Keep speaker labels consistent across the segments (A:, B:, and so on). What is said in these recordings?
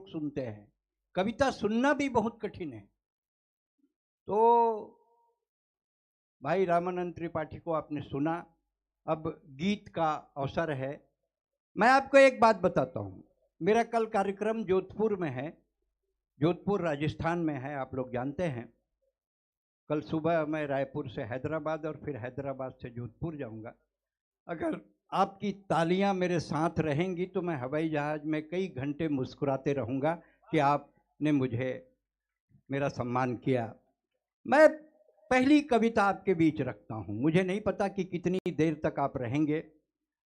A: लोग सुनते हैं, कविता सुनना भी बहुत कठिन है। तो भाई रामानंद त्रिपाठी को आपने सुना, अब गीत का अवसर है। मैं आपको एक बात बताता हूँ, मेरा कल कार्यक्रम जोधपुर में है, जोधपुर राजस्थान में है, आप लोग जानते हैं। कल सुबह मैं रायपुर से हैदराबाद और फिर हैदराबाद से जोधपुर जाऊंगा। अगर आपकी तालियां मेरे साथ रहेंगी तो मैं हवाई जहाज में कई घंटे मुस्कुराते रहूंगा कि आपने मुझे मेरा सम्मान किया। मैं पहली कविता आपके बीच रखता हूं, मुझे नहीं पता कि कितनी देर तक आप रहेंगे,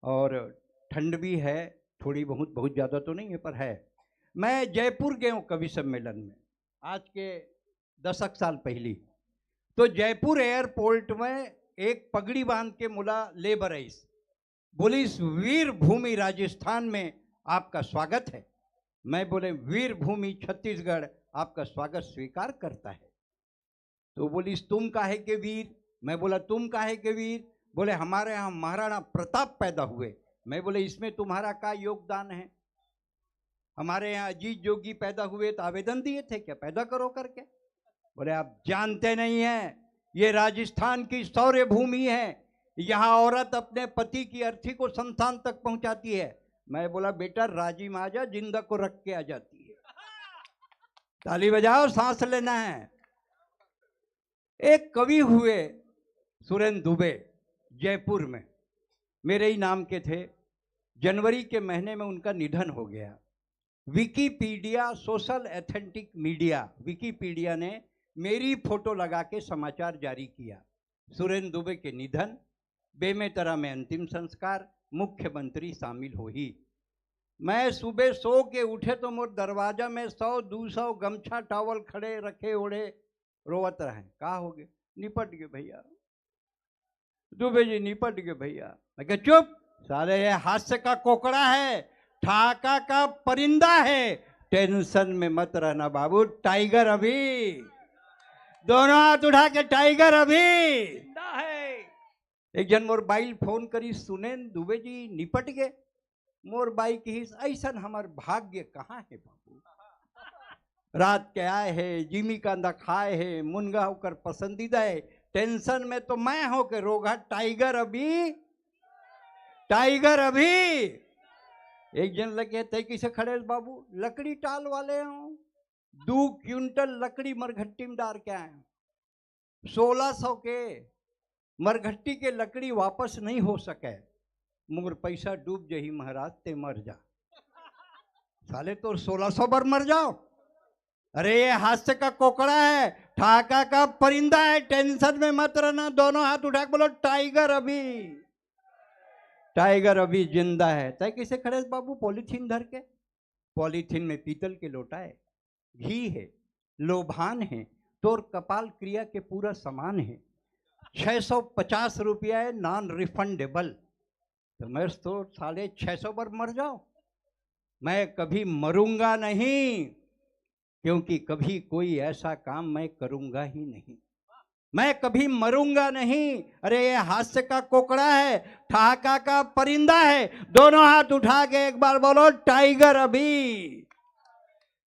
A: और ठंड भी है थोड़ी बहुत, बहुत ज़्यादा तो नहीं है पर है। मैं जयपुर गया हूँ कवि सम्मेलन में, आज के 10 साल पहले। तो जयपुर एयरपोर्ट में एक पगड़ी बांध के मुला लेबर आइस, बोले इस वीर भूमि राजस्थान में आपका स्वागत है। मैं बोले वीर भूमि छत्तीसगढ़ आपका स्वागत स्वीकार करता है। तो बोली तुम काहे के वीर? मैं बोला तुम काहे के वीर? बोले हमारे यहाँ महाराणा प्रताप पैदा हुए। मैं बोले इसमें तुम्हारा क्या योगदान है? हमारे यहाँ अजीत जोगी पैदा हुए तो आवेदन दिए थे क्या पैदा करो करके? बोले आप जानते नहीं हैं, ये राजस्थान की शौर्य भूमि है, यहाँ औरत अपने पति की अर्थी को संतान तक पहुंचाती है। मैं बोला बेटा राजी माजा जिंदा को रख के आ जाती है। ताली बजाओ, सांस लेना है। एक कवि हुए सुरेंद्र दुबे, जयपुर में, मेरे ही नाम के थे। जनवरी के महीने में उनका निधन हो गया। Wikipedia social authentic media, Wikipedia ने मेरी फोटो लगा के समाचार जारी किया, सुरेंद्र दुबे के निधन, बेमेतरा में अंतिम संस्कार, मुख्यमंत्री शामिल हो ही। मैं सुबह सो के उठे तो मोर दरवाजा में 100-200 गमछा टावल खड़े रखे ओढ़े रोवत रहे। का हो गए? निपट गए भैया, दुबे जी निपट गए भैया। मैं कहा चुप साले, ये हास्य का कोकड़ा है, ठाका का परिंदा है, टेंशन में मत रहना बाबू, टाइगर अभी, दोनों हाथ उठा के टाइगर अभी है। एक जन मोर बाइल फोन करी, सुने दुबे जी निपट गए। मोर बाई की ऐसा हमार भाग्य कहाँ है बाबू, रात के आए है, जिमी का अंदा खाए है, मुनगा होकर पसंदीदा है, टेंशन में तो मैं हो के रोगा, टाइगर अभी, टाइगर अभी। एक जन लगे थे किसे खड़े बाबू, लकड़ी टाल वाले हो, 2 क्विंटल लकड़ी मरघट्टी में डाल के आए, 1600 के मरघट्टी के लकड़ी वापस नहीं हो सके, मगर पैसा डूब जही महाराज, ते मर जा साले, तो 1600 बार मर जाओ। अरे ये हास्य का कोकड़ा है, ठाका का परिंदा है, टेंशन में मत रहना, दोनों हाथ उठा के बोलो टाइगर अभी, टाइगर अभी जिंदा है। तय किसे खड़े बाबू? पॉलीथीन धर के, पॉलीथीन में पीतल के लोटा है, घी है, लोभान है, तोर कपाल क्रिया के पूरा सामान है, 650 रुपया है, नॉन रिफंडेबल। तो मैं तो साले 600 बार मर जाओ, मैं कभी मरूंगा नहीं, क्योंकि कभी कोई ऐसा काम मैं करूंगा ही नहीं, मैं कभी मरूंगा नहीं। अरे ये हास्य का कोकड़ा है, ठहाका का परिंदा है, दोनों हाथ उठा के एक बार बोलो टाइगर अभी,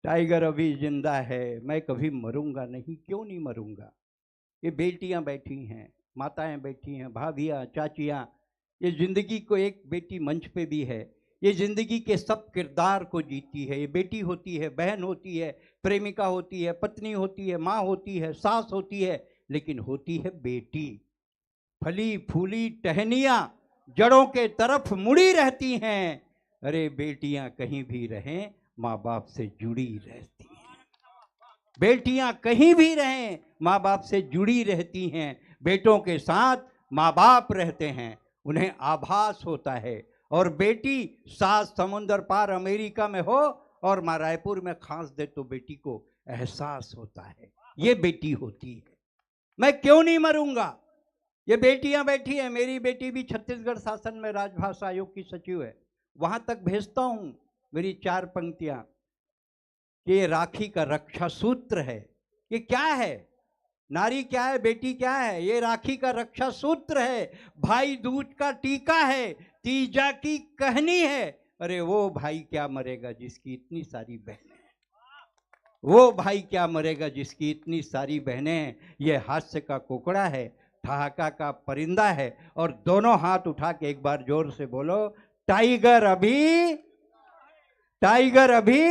A: टाइगर अभी जिंदा है, मैं कभी मरूंगा नहीं। क्यों नहीं मरूंगा? ये बेटियां बैठी हैं, माताएं बैठी हैं, भाभियां, चाचियां, ये जिंदगी को, एक बेटी मंच पे भी है, ये जिंदगी के सब किरदार को जीती है। ये बेटी होती है, बहन होती है, प्रेमिका होती है, पत्नी होती है, माँ होती है, सास होती है, लेकिन होती है बेटी। फली फूली टहनियाँ जड़ों के तरफ मुड़ी रहती हैं, अरे बेटियां कहीं भी रहें माँ बाप से जुड़ी रहती हैं, बेटियां कहीं भी रहें माँ बाप से जुड़ी रहती हैं, बेटों के साथ माँ बाप रहते हैं, उन्हें आभास होता है। और बेटी 7 समुंदर पार अमेरिका में हो और माँ रायपुर में खांस दे तो बेटी को एहसास होता है, ये बेटी होती है। मैं क्यों नहीं मरूंगा? ये बेटियां बैठी हैं, मेरी बेटी भी छत्तीसगढ़ शासन में राजभाषा आयोग की सचिव है, वहां तक भेजता हूं मेरी 4 पंक्तियां कि ये राखी का रक्षा सूत्र है। ये क्या है? नारी क्या है, बेटी क्या है? ये राखी का रक्षा सूत्र है, भाई दूज का टीका है, तीजा की कहनी है। अरे वो भाई क्या मरेगा जिसकी इतनी सारी बहनें हैं। वो भाई क्या मरेगा जिसकी इतनी सारी बहनें हैं। ये हास्य का कोकड़ा है, ठहाका का परिंदा है। और दोनों हाथ उठा के एक बार जोर से बोलो, टाइगर अभी, टाइगर अभी।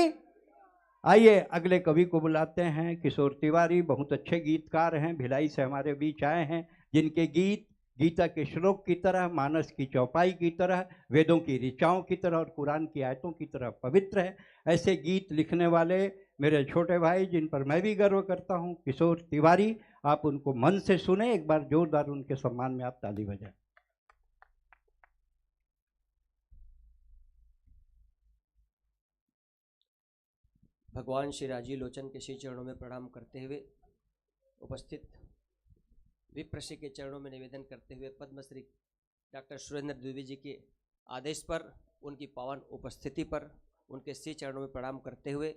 A: आइए अगले कवि को बुलाते हैं, किशोर तिवारी। बहुत अच्छे गीतकार हैं, भिलाई से हमारे बीच आए हैं, जिनके गीत गीता के श्लोक की तरह, मानस की चौपाई की तरह, वेदों की ऋचाओं की तरह और कुरान की आयतों की तरह पवित्र है। ऐसे गीत लिखने वाले मेरे छोटे भाई, जिन पर मैं भी गर्व करता हूँ, किशोर तिवारी। आप उनको मन से सुने, एक बार जोरदार उनके सम्मान में आप ताली बजाएं।
B: भगवान श्री राजीव लोचन के श्री चरणों में प्रणाम करते हुए, उपस्थित विप्रश्री के चरणों में निवेदन करते हुए, पद्मश्री डॉक्टर सुरेंद्र द्विवेदी जी के आदेश पर, उनकी पावन उपस्थिति पर उनके श्री चरणों में प्रणाम करते हुए,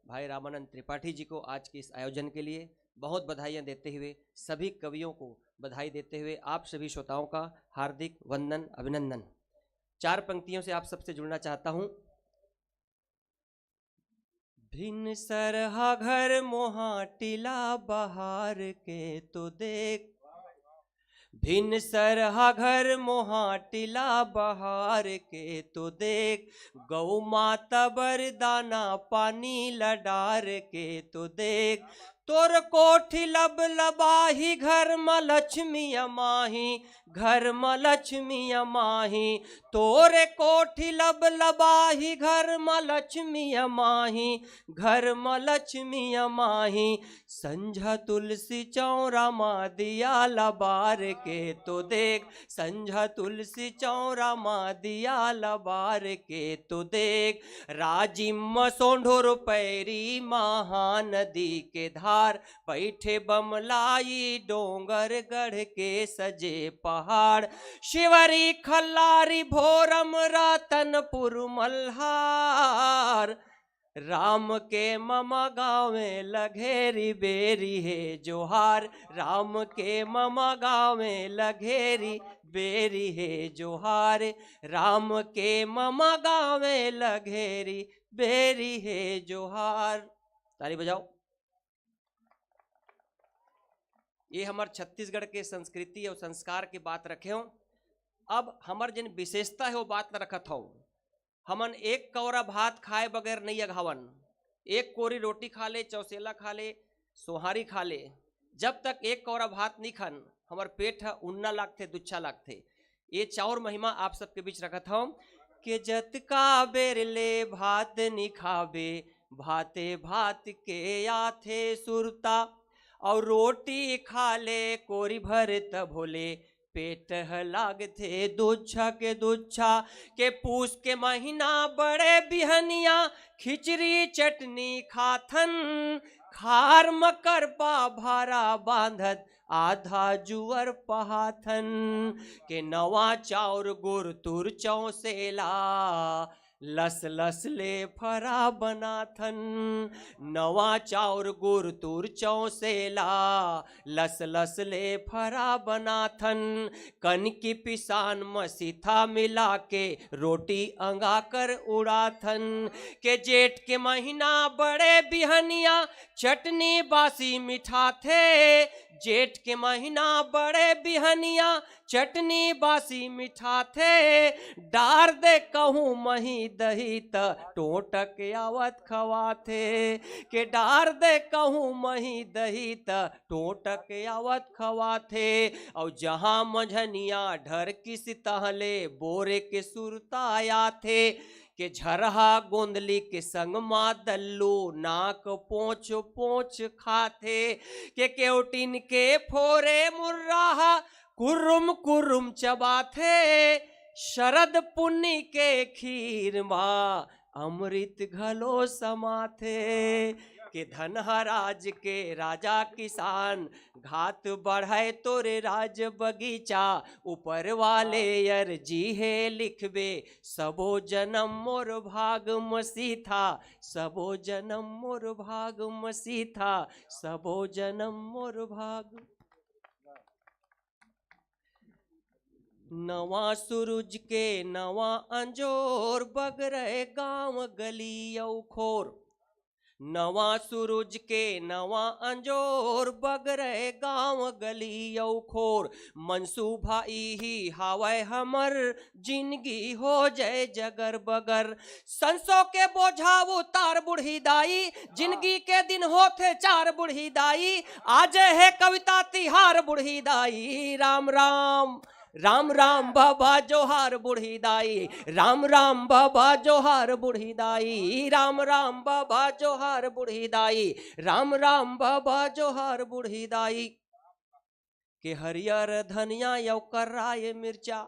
B: भाई रामानंद त्रिपाठी जी को आज के इस आयोजन के लिए बहुत बधाइयाँ देते हुए, सभी कवियों को बधाई देते हुए, आप सभी श्रोताओं का हार्दिक वंदन, अभिनंदन। चार पंक्तियों से आप सबसे जुड़ना चाहता हूँ। भिन्न सरहा घर मोहा टीला बहार के तो देख, भिन्न सरहा घर मोहा टीला बहार के तो देख, गौ माता बरदाना पानी लडार के तो देख, तोर कोठी लब लबाही घर म लक्ष्मी अमाही, घर म लक्ष्मी अमाही, तोरे कोठी लब लबाही घर म लक्ष्मी अमाही, घर म लक्ष्मी अमाही, संझा तुलसी चौरा मा दिया लबार के तो देख, संझा तुलसी चौरा मा दिया लबार के तो देख, राजिम सोंढोर पैरी महा नदी के धार, बैठे बमलाई डोंगर गढ़ के सजे पहाड़, शिवरी खल्लारी भोरम रतनपुर मल्हार, राम के ममा गाँव में लगेरी बेरी है जोहार, राम के ममा गाँव में लगेरी बेरी है जोहार, राम के ममा गाँव में लगेरी बेरी है जोहार। ताली बजाओ। ये हमार छत्तीसगढ़ के संस्कृति और संस्कार की बात रखे हो। अब हमार जिन विशेषता है वो बात न रखत हो। हमन एक कौरा भात खाए बगैर नहीं अघावन, एक कोरी रोटी खा ले, चौसेला खा ले, सोहारी खा ले, जब तक एक कौरा भात नहीं खान हमार पेट है उन्ना लागथे, दुच्छा लागथे। ये चाउर महिमा आप सबके बीच रखत हूँ कि जतका बेर ले भात नहीं खाबे, भाते भात के आथे सुरता, और रोटी खा ले कोरी भर तब भोले, पेट लागथे दुच्छा के दुच्छा, के पूस के महीना बड़े बिहनिया, खिचड़ी चटनी खाथन, खार मकरपा भारा बांधत, आधा जुअर पहाथन, के नवा चाउर गुर तुर चौसेला, लस लस ले फरा बनाथन, नवा चाउर गुर तुर चौसेला, लस लस ले फरा बनाथन, कन की पिसान मसीथा मिला के रोटी अंगा कर उड़ाथन, के जेठ के महीना बड़े बिहनिया, चटनी बासी मिठा थे, जेठ के महीना बड़े बिहनिया, चटनी बासी मिठा थे, डार दे कहूँ मही दही त टोटक आवत खवाथे, के डार दे कहूँ मही दही त टोटक आवत खवाथे, और जहाँ मझनिया ढर किस तहले बोरे के सुरताया थे, के झरहा गोंदली के संग मा दल्लू नाक पोंछ पोंछ खाथे, के केवटिन के फोरे मुर्राहा कुरुम कुरुम चबाथे, शरद पुन्नी के खीर माँ अमृत घलो समाथे, के धनहराज के राजा किसान, घात बढ़ाए तोरे राज बगीचा, ऊपर वाले अर्जी है लिखबे, सबो जन्म मोर भाग मसीथा, सबो जन्म मोर भाग मसीथा, सबो जन्म मोर भाग। नवा सूरज के नवा अंजोर, बग रहे गांव गली औ खोर, नवा सूरज के नवा अंजोर, बगरे गांव गली खोर, मनसूबा ही हावय हमर, जिंदगी हो जय जगर बगर। संसो के बोझा उतार बूढ़ी दाई, जिंदगी के दिन होते चार बूढ़ी दाई, आज है कविता तिहार बूढ़ी दाई। राम राम राम राम बाबा जोहार बूढ़ी दाई, राम राम बाबा जोहार बूढ़ी दाई, राम राम बाबा जोहार बूढ़ी दाई, राम राम बाबा जोहार बूढ़ी दाई। के हरियर धनिया यौ कराए मिर्चा,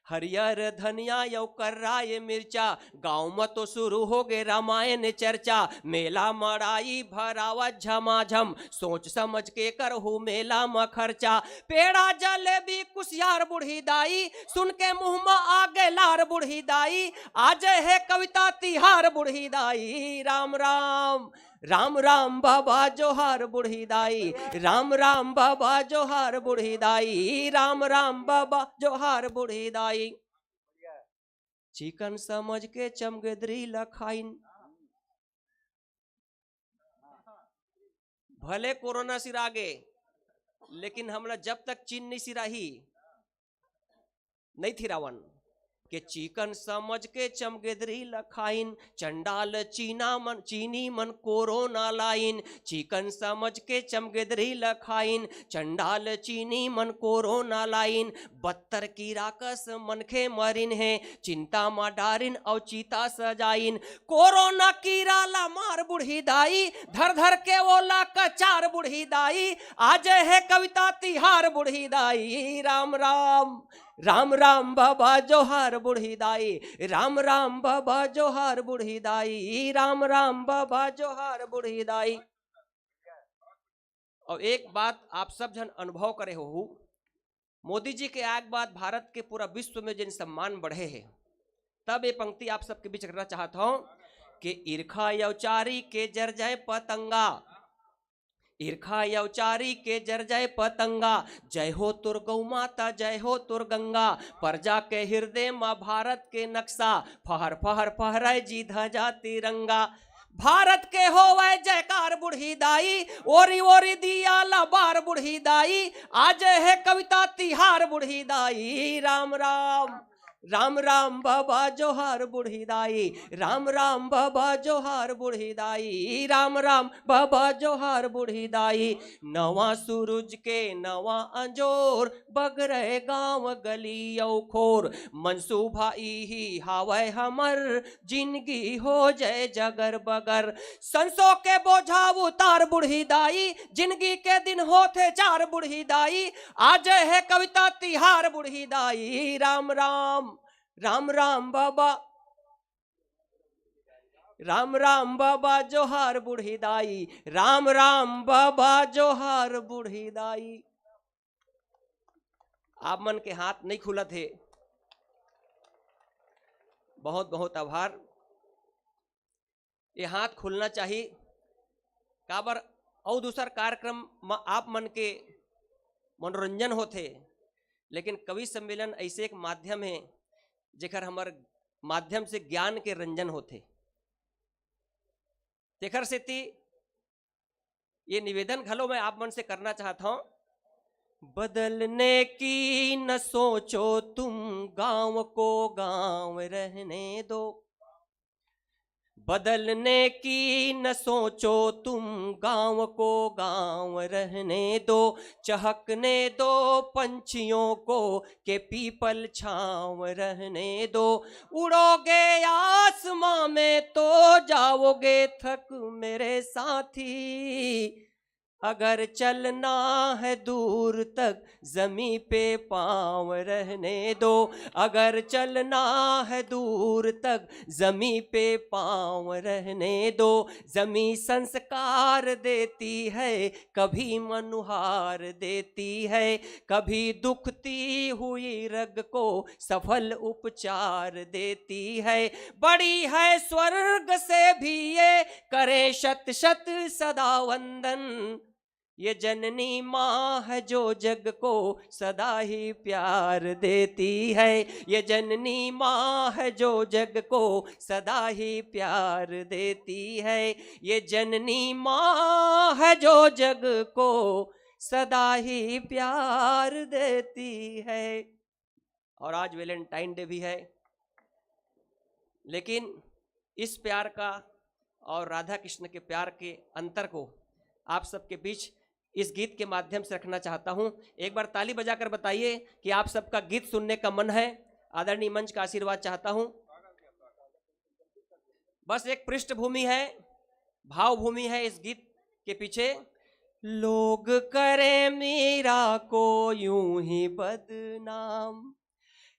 B: हरियर धनिया यौ कराए मिर्चा, गाँव में तो शुरू हो गए रामायण चर्चा। मेला मड़ाई भरावा झमाझम, सोच समझ के करहु मेला में खर्चा। पेड़ा जलेबी कुसियार बूढ़ी दाई, सुन के मुंह में आ गए लार बूढ़ी दाई, आज है कविता तिहार बूढ़ी दाई। राम राम राम राम बाबा जोहार बूढ़ी दाई, राम राम बाबा जोहार बूढ़ी दाई, राम राम बाबा जोहार बूढ़ी दाई। चिकन समझ के चमगदरी लखाइन, भले कोरोना सिरागे, लेकिन हमरा जब तक चीन नहीं सिराही नहीं थी रावण के। चिकन समझ के चमगेदरी लखाइन, चंडाल चीनी मन कोरोना लाइन। चिकन समझ के चमगेदरी लखाइन, चंडाल चीनी मन कोरोना लाइन। 72 की राकस मनखे मरिन है, चिंता मा डारिन और चीता सजाइन। कोरोना कीरा ला मार बूढ़ी दाई, धर धर के ओला कचार बूढ़ी दाई, आज है कविता तिहार बूढ़ी दाई। राम राम राम राम बाबा जोहार बूढ़ी दाई, राम राम बाबा जोहार बूढ़ी दाई, राम राम बाबा जोहार बूढ़ी दाई। और एक बात आप सब जन अनुभव करे हो, मोदी जी के आग बाद भारत के पूरा विश्व में जिन सम्मान बढ़े हैं, तब ये पंक्ति आप सबके बीच करना चाहता हूं कि ईर्खा यौचारी के जर जाए पतंगा, ईर्खा यौचारी के जर जय पतंगा। जय हो तुर गौ माता, जय हो तुर गंगा, प्रजा के हृदय माँ भारत के नक्शा। फहर फहर फहराए जी ध्वजा तिरंगा, भारत के हो वह जयकार बूढ़ी दाई, ओरी ओरी दिया लबार बूढ़ी दाई, आज है कविता तिहार बूढ़ी दाई। राम राम राम राम बाबा जोहार बूढ़ी दाई, राम राम बाबा जोहार बूढ़ी दाई, राम राम बाबा जोहार बूढ़ी दाई। नवा सूरज के नवा अंजोर, बगरे गांव गली खोर, मनसूबा ही हावय हमर, जिंदगी हो जय जगर बगर। संसो के बोझा उतार बूढ़ी दाई, जिंदगी के दिन होते चार बूढ़ी दाई, आज है कविता तिहार बूढ़ी दाई। राम राम राम राम बाबा, राम राम बाबा जोहार बूढ़ी दाई, राम राम बाबा जोहार बूढ़ी दाई। आप मन के हाथ नहीं खुला थे, बहुत बहुत आभार। ये हाथ खुलना चाहिए काबर और दूसर कार्यक्रम में आप मन के मनोरंजन होते, लेकिन कवि सम्मेलन ऐसे एक माध्यम है जेकर हमार माध्यम से ज्ञान के रंजन होते। तेखर सेती ये निवेदन घलो मैं आप मन से करना चाहता हूं, बदलने की न सोचो तुम, गांव को गांव रहने दो। बदलने की न सोचो तुम, गांव को गांव रहने दो। चहकने दो पंछियों को, के पीपल छांव रहने दो। उड़ोगे आसमां में तो जाओगे थक मेरे साथी, अगर चलना है दूर तक जमी पे पांव रहने दो। अगर चलना है दूर तक जमी पे पांव रहने दो। जमी संस्कार देती है, कभी मनुहार देती है, कभी दुखती हुई रग को सफल उपचार देती है। बड़ी है स्वर्ग से भी ये, करे शत शत सदा वंदन, ये जननी माँ है जो जग को सदा ही प्यार देती है। ये जननी माँ है जो जग को सदा ही प्यार देती है। ये जननी माँ है जो जग को सदा ही प्यार देती है। और आज वैलेंटाइन डे भी है, लेकिन इस प्यार का और राधा कृष्ण के प्यार के अंतर को आप सबके बीच इस गीत के माध्यम से रखना चाहता हूं। एक बार ताली बजाकर बताइए कि आप सबका गीत सुनने का मन है। आदरणीय मंच का आशीर्वाद चाहता हूं। बस एक पृष्ठभूमि है, भावभूमि है इस गीत के पीछे। लोग करें मीरा को यूं ही बदनाम,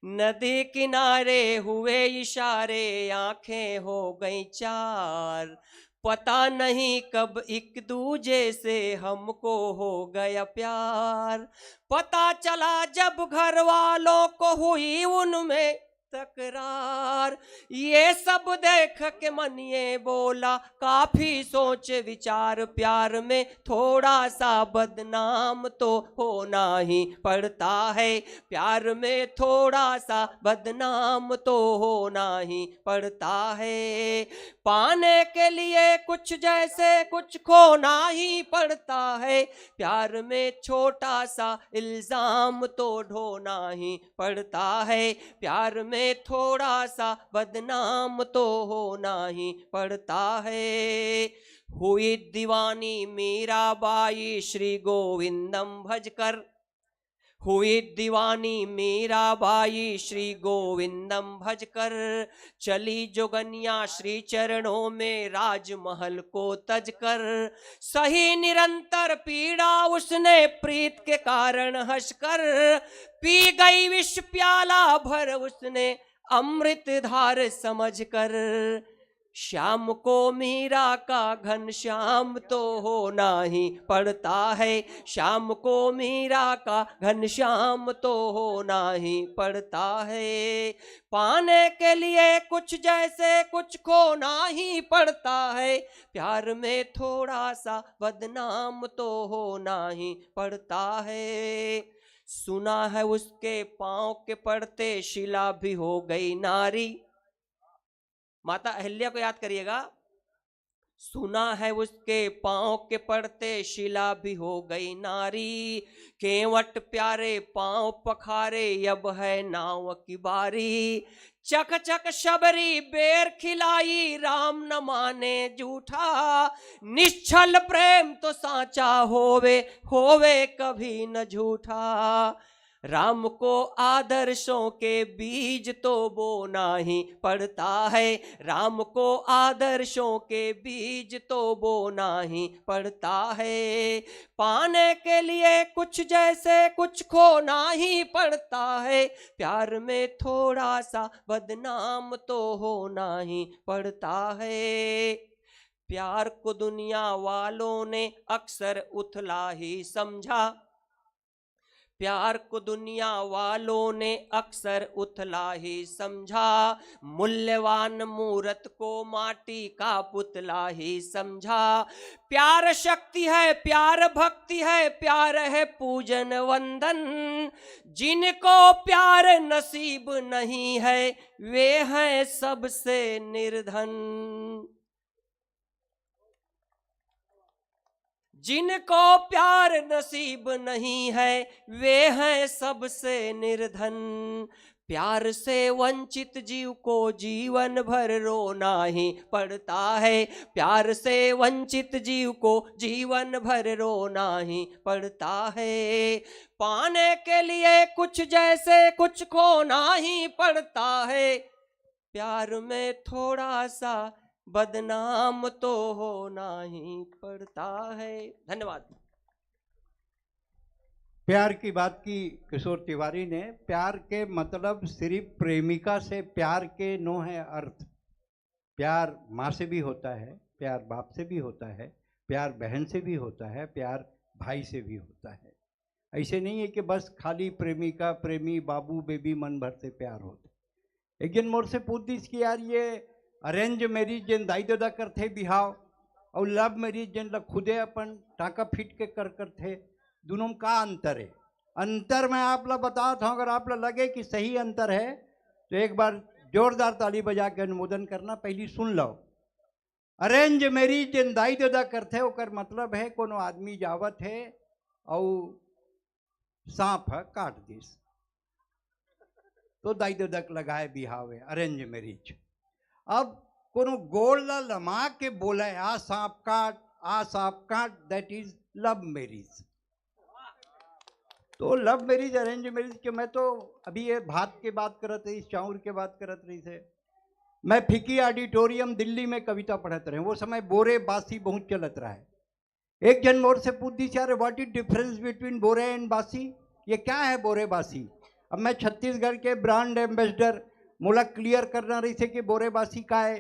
B: नदी किनारे हुए इशारे, आंखें हो गई चार, पता नहीं कब एक दूजे से हमको हो गया प्यार। पता चला जब घर वालों को हुई उनमें तकरार, ये सब देख के मन ये बोला काफी सोच विचार, प्यार में थोड़ा सा बदनाम तो होना ही पड़ता है। प्यार में थोड़ा सा बदनाम तो होना ही पड़ता है। पाने के लिए कुछ जैसे कुछ खोना ही पड़ता है। प्यार में छोटा सा इल्जाम तो ढोना ही पड़ता है। प्यार में थोड़ा सा बदनाम तो होना ही पड़ता है। हुई दीवानी मीराबाई श्री गोविंदम भजकर, हुई दीवानी मीराबाई श्री गोविंदम भजकर, चली जोगनिया श्री चरणों में राजमहल को तजकर, सही निरंतर पीड़ा उसने प्रीत के कारण हंसकर, पी गई विष प्याला भर उसने अमृत धार समझकर। श्याम को मीरा का घन श्याम तो होना ही पड़ता है। श्याम को मीरा का घन श्याम तो होना ही पड़ता है। पाने के लिए कुछ जैसे कुछ खोना ही पड़ता है। प्यार में थोड़ा सा बदनाम तो होना ही पड़ता है। सुना है उसके पांव के पड़ते शिला भी हो गई नारी, माता अहिल्या को याद करिएगा। सुना है उसके पांव के पड़ते शिला भी हो गई नारी, केवट प्यारे पांव पखारे अब है नाव की बारी। चक चक शबरी बेर खिलाई राम न माने झूठा, निश्चल प्रेम तो साचा होवे होवे कभी न झूठा। राम को आदर्शों के बीज तो बोना ही पड़ता है। राम को आदर्शों के बीज तो बोना ही पड़ता है। पाने के लिए कुछ जैसे कुछ खोना ही पड़ता है। प्यार में थोड़ा सा बदनाम तो होना ही पड़ता है। प्यार को दुनिया वालों ने अक्सर उथला ही समझा, प्यार को दुनिया वालों ने अक्सर उथला ही समझा। मूल्यवान मूरत को माटी का पुतला ही समझा। प्यार शक्ति है, प्यार भक्ति है, प्यार है पूजन वंदन। जिनको प्यार नसीब नहीं है वे हैं सबसे निर्धन। जिनको प्यार नसीब नहीं है वे हैं सबसे निर्धन। प्यार से वंचित जीव को जीवन भर रोना ही पड़ता है। प्यार से वंचित जीव को जीवन भर रोना ही पड़ता है। पाने के लिए कुछ जैसे कुछ खोना ही पड़ता है। प्यार में थोड़ा सा बदनाम तो होना ही पड़ता है। धन्यवाद।
A: प्यार की बात की किशोर तिवारी ने। प्यार के मतलब सिर्फ प्रेमिका से प्यार के नो है अर्थ। प्यार माँ से भी होता है, प्यार बाप से भी होता है, प्यार बहन से भी होता है, प्यार भाई से भी होता है। ऐसे नहीं है कि बस खाली प्रेमिका प्रेमी बाबू बेबी मन भर से प्यार होता। एक जन मोर से पूछ दिस कि यार ये अरेंज मैरिज जन दाई दादा करते बिहाव और लव मैरिज जिन लोग खुदे अपन टाका फिट के कर थे, दोनों में का अंतर है? अंतर मैं आप लोग बताता हूँ, अगर आप लोग लगे कि सही अंतर है तो एक बार जोरदार ताली बजा के अनुमोदन करना। पहली सुन लो, अरेंज मैरिज जिन दाई दादा करते ओकर मतलब है कोनो आदमी जावत है और सांप है काट दिस तो दाई दादा लगाए बिहावे, अरेंज मैरिज। अब कोनो गोल ला लमा के बोले आ सांप काट, दैट इज लव मैरिज। तो लव मैरिज अरेंज मैरिज के मैं तो अभी ये भात के बात करत रही, चाउर के बात करत रही थे। मैं फिकी ऑडिटोरियम दिल्ली में कविता पढ़त रहे, वो समय बोरे बासी बहुत चलत रहा है। एक जन मोर से पूछ दी यार व्हाट इज डिफरेंस बिटवीन बोरे एंड बासी, ये क्या है बोरे बासी? अब मैं छत्तीसगढ़ के ब्रांड एम्बेसडर मोला क्लियर करना रही थे कि बोरे बासी का है,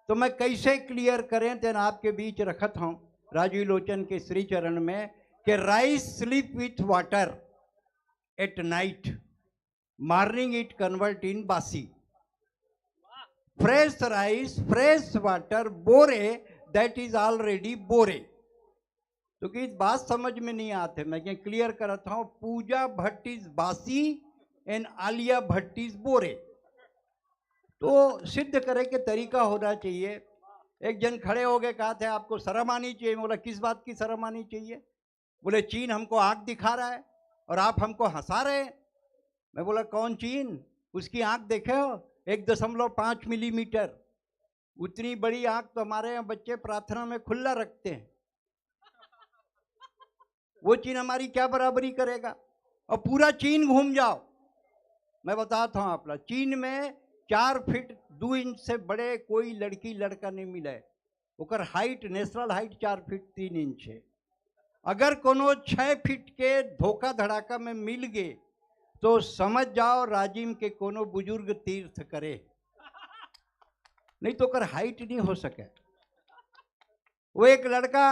A: तो मैं कैसे क्लियर करें तेन आपके बीच रखत हूँ राजीव लोचन के श्री चरण में कि rice sleep with water at night, morning it convert in बासी। फ्रेश राइस फ्रेश वाटर बोरे, दैट इज ऑलरेडी बोरे। तो कि इस बात समझ में नहीं आते, मैं क्या क्लियर करता हूँ, पूजा भट्ट इज बासी एंड आलिया भट्ट इज बोरे। तो सिद्ध करे के तरीका होना चाहिए। एक जन खड़े हो गए, कहा थे आपको शर्म आनी चाहिए। बोला किस बात की शर्म आनी चाहिए? बोले चीन हमको आंख दिखा रहा है और आप हमको हंसा रहे हैं। मैं बोला कौन चीन? उसकी आंख देखे हो 1.5 मिलीमीटर, उतनी बड़ी आंख तो हमारे यहाँ बच्चे प्रार्थना में खुला रखते हैं। वो चीन हमारी क्या बराबरी करेगा? और पूरा चीन घूम जाओ, मैं बताता हूँ आप लोग, चीन में 4 फीट 2 इंच से बड़े कोई लड़की लड़का नहीं मिले। ओकर height, national height 4 feet 3 inch है। अगर कोनो 6 फीट के धोखा धड़ाका में मिल गए तो समझ जाओ राजिम के कोनो बुजुर्ग तीर्थ करे, नहीं तो कर हाइट नहीं हो सके। वो एक लड़का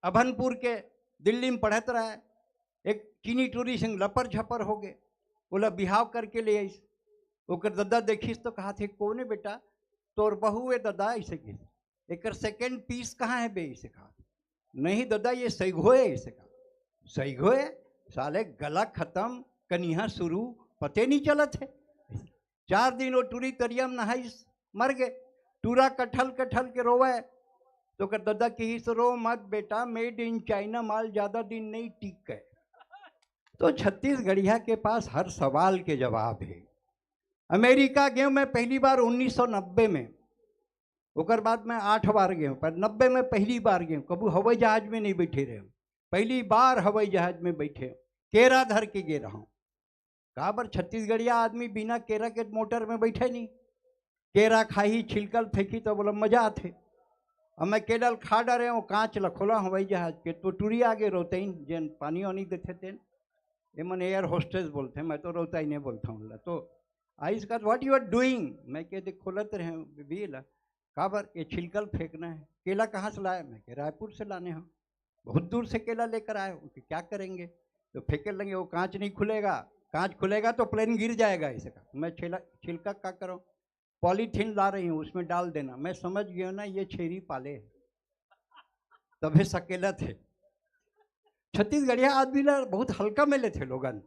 A: अभनपुर के दिल्ली में पढ़त रहा है, एक चीनी टूरी संग लपर झपर हो गए। बोला बिहाव करके ले आई। ओकर दादा देखिस तो कहा थे कौन है बेटा? तोर बहू है दादा। ऐसे के एक सेकेंड पीस कहाँ है बे? इसे कहा नहीं दादा ये सैगो है। इसे कहा सैगो है? साले गला खत्म कनिहा शुरू पते नहीं चलत है। 4 दिन वो टूरी तरिया में नहाई मर गए। टूरा कठल कठल के रोवे तो कर दादा की ही रो मत बेटा, मेड इन चाइना माल ज्यादा दिन नहीं टिक है। तो छत्तीसगढ़िया के पास हर सवाल के जवाब है। अमेरिका गए मैं पहली बार 1990 में, ओकर बाद मैं 8 बार गए, पर 90 में पहली बार गए। कबू हवाई जहाज में नहीं बैठे रहे, पहली बार हवाई जहाज में बैठे। केरा धर के गे रहा हूँ। कहा पर छत्तीसगढ़िया आदमी बिना केरा के मोटर में बैठे नहीं। केरा खाई छिलकल फेंकी तो बोला मजा आते। अब मैं केडल खा डरे हूँ, कांच लखोला हवाई जहाज के तो टूरी आगे रोते ही जन पानी वानी देते थे। ये मन एयर होस्टेस बोलते हैं, मैं तो रोता ही नहीं बोलता हूँ। तो आई का व्हाट यू आर डूइंग? मैं कहते खोलत रहे बीला। कहा पर ये छिलकल फेंकना है। केला कहाँ से लाए? मैं रायपुर से लाने हो, बहुत दूर से केला लेकर आए हो। क्या करेंगे? तो फेंके लगे, वो कांच नहीं खुलेगा, कांच खुलेगा तो प्लेन गिर जाएगा। ऐसे का मैं छिलका क्या करूँ? पॉलीथीन ला रही हूँ, उसमें डाल देना। मैं समझ गया ना ये छेरी पाले, तभी सकेला थे। छत्तीसगढ़िया आदमी बहुत हल्का मिले थे लोगन।